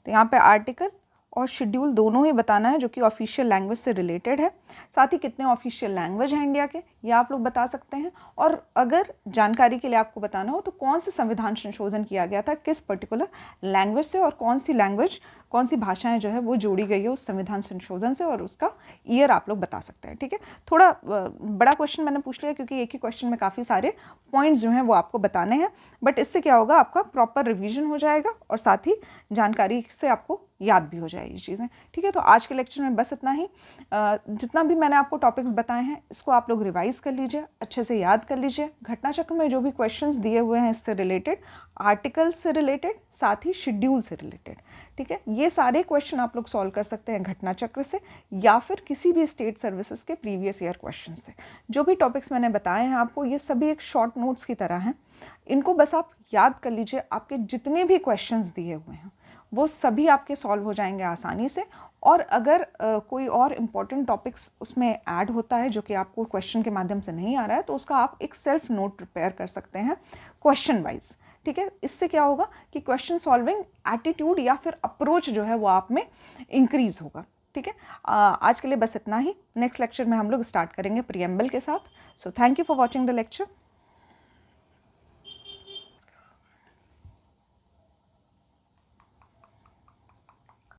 Speaker 1: तो यहाँ पे आर्टिकल और शेड्यूल दोनों ही बताना है जो कि ऑफिशियल लैंग्वेज से रिलेटेड है। साथ ही कितने ऑफिशियल लैंग्वेज हैं इंडिया के ये आप लोग बता सकते हैं, और अगर जानकारी के लिए आपको बताना हो तो कौन से संविधान संशोधन किया गया था किस पर्टिकुलर लैंग्वेज से, और कौन सी लैंग्वेज, कौन सी भाषाएं जो है वो जोड़ी गई है उस संविधान संशोधन से, और उसका ईयर आप लोग बता सकते हैं, ठीक है। थोड़ा बड़ा क्वेश्चन मैंने पूछ लिया क्योंकि एक ही क्वेश्चन में काफ़ी सारे पॉइंट्स जो हैं वो आपको बताने हैं, बट इससे क्या होगा आपका प्रॉपर रिविजन हो जाएगा और साथ ही जानकारी से आपको याद भी हो जाएगी चीज़ें, ठीक है। तो आज के लेक्चर में बस इतना ही। जितना भी मैंने आपको टॉपिक्स बताए हैं इसको आप लोग रिवाइज कर लीजिए, अच्छे से याद कर लीजिए। घटना चक्र में जो भी क्वेश्चंस दिए हुए हैं इससे रिलेटेड, आर्टिकल से रिलेटेड, साथ ही शेड्यूल से रिलेटेड, ठीक है। ये सारे क्वेश्चन आप लोग सॉल्व कर सकते हैं घटना चक्र से या फिर किसी भी स्टेट सर्विसेज के प्रीवियस ईयर क्वेश्चन से। जो भी टॉपिक्स मैंने बताए हैं आपको ये सभी एक शॉर्ट नोट्स की तरह हैं, इनको बस आप याद कर लीजिए। आपके जितने भी क्वेश्चंस दिए हुए हैं वो सभी आपके सॉल्व हो जाएंगे आसानी से। और अगर कोई और इम्पॉर्टेंट टॉपिक्स उसमें ऐड होता है जो कि आपको क्वेश्चन के माध्यम से नहीं आ रहा है, तो उसका आप एक सेल्फ नोट प्रिपेयर कर सकते हैं क्वेश्चन वाइज। ठीक है, इससे क्या होगा कि क्वेश्चन सॉल्विंग एटीट्यूड या फिर अप्रोच जो है वो आप में इंक्रीज होगा। ठीक है, आज के लिए बस इतना ही। नेक्स्ट लेक्चर में हम लोग स्टार्ट करेंगे प्रीएम्बल के साथ। So thank you for watching the lecture.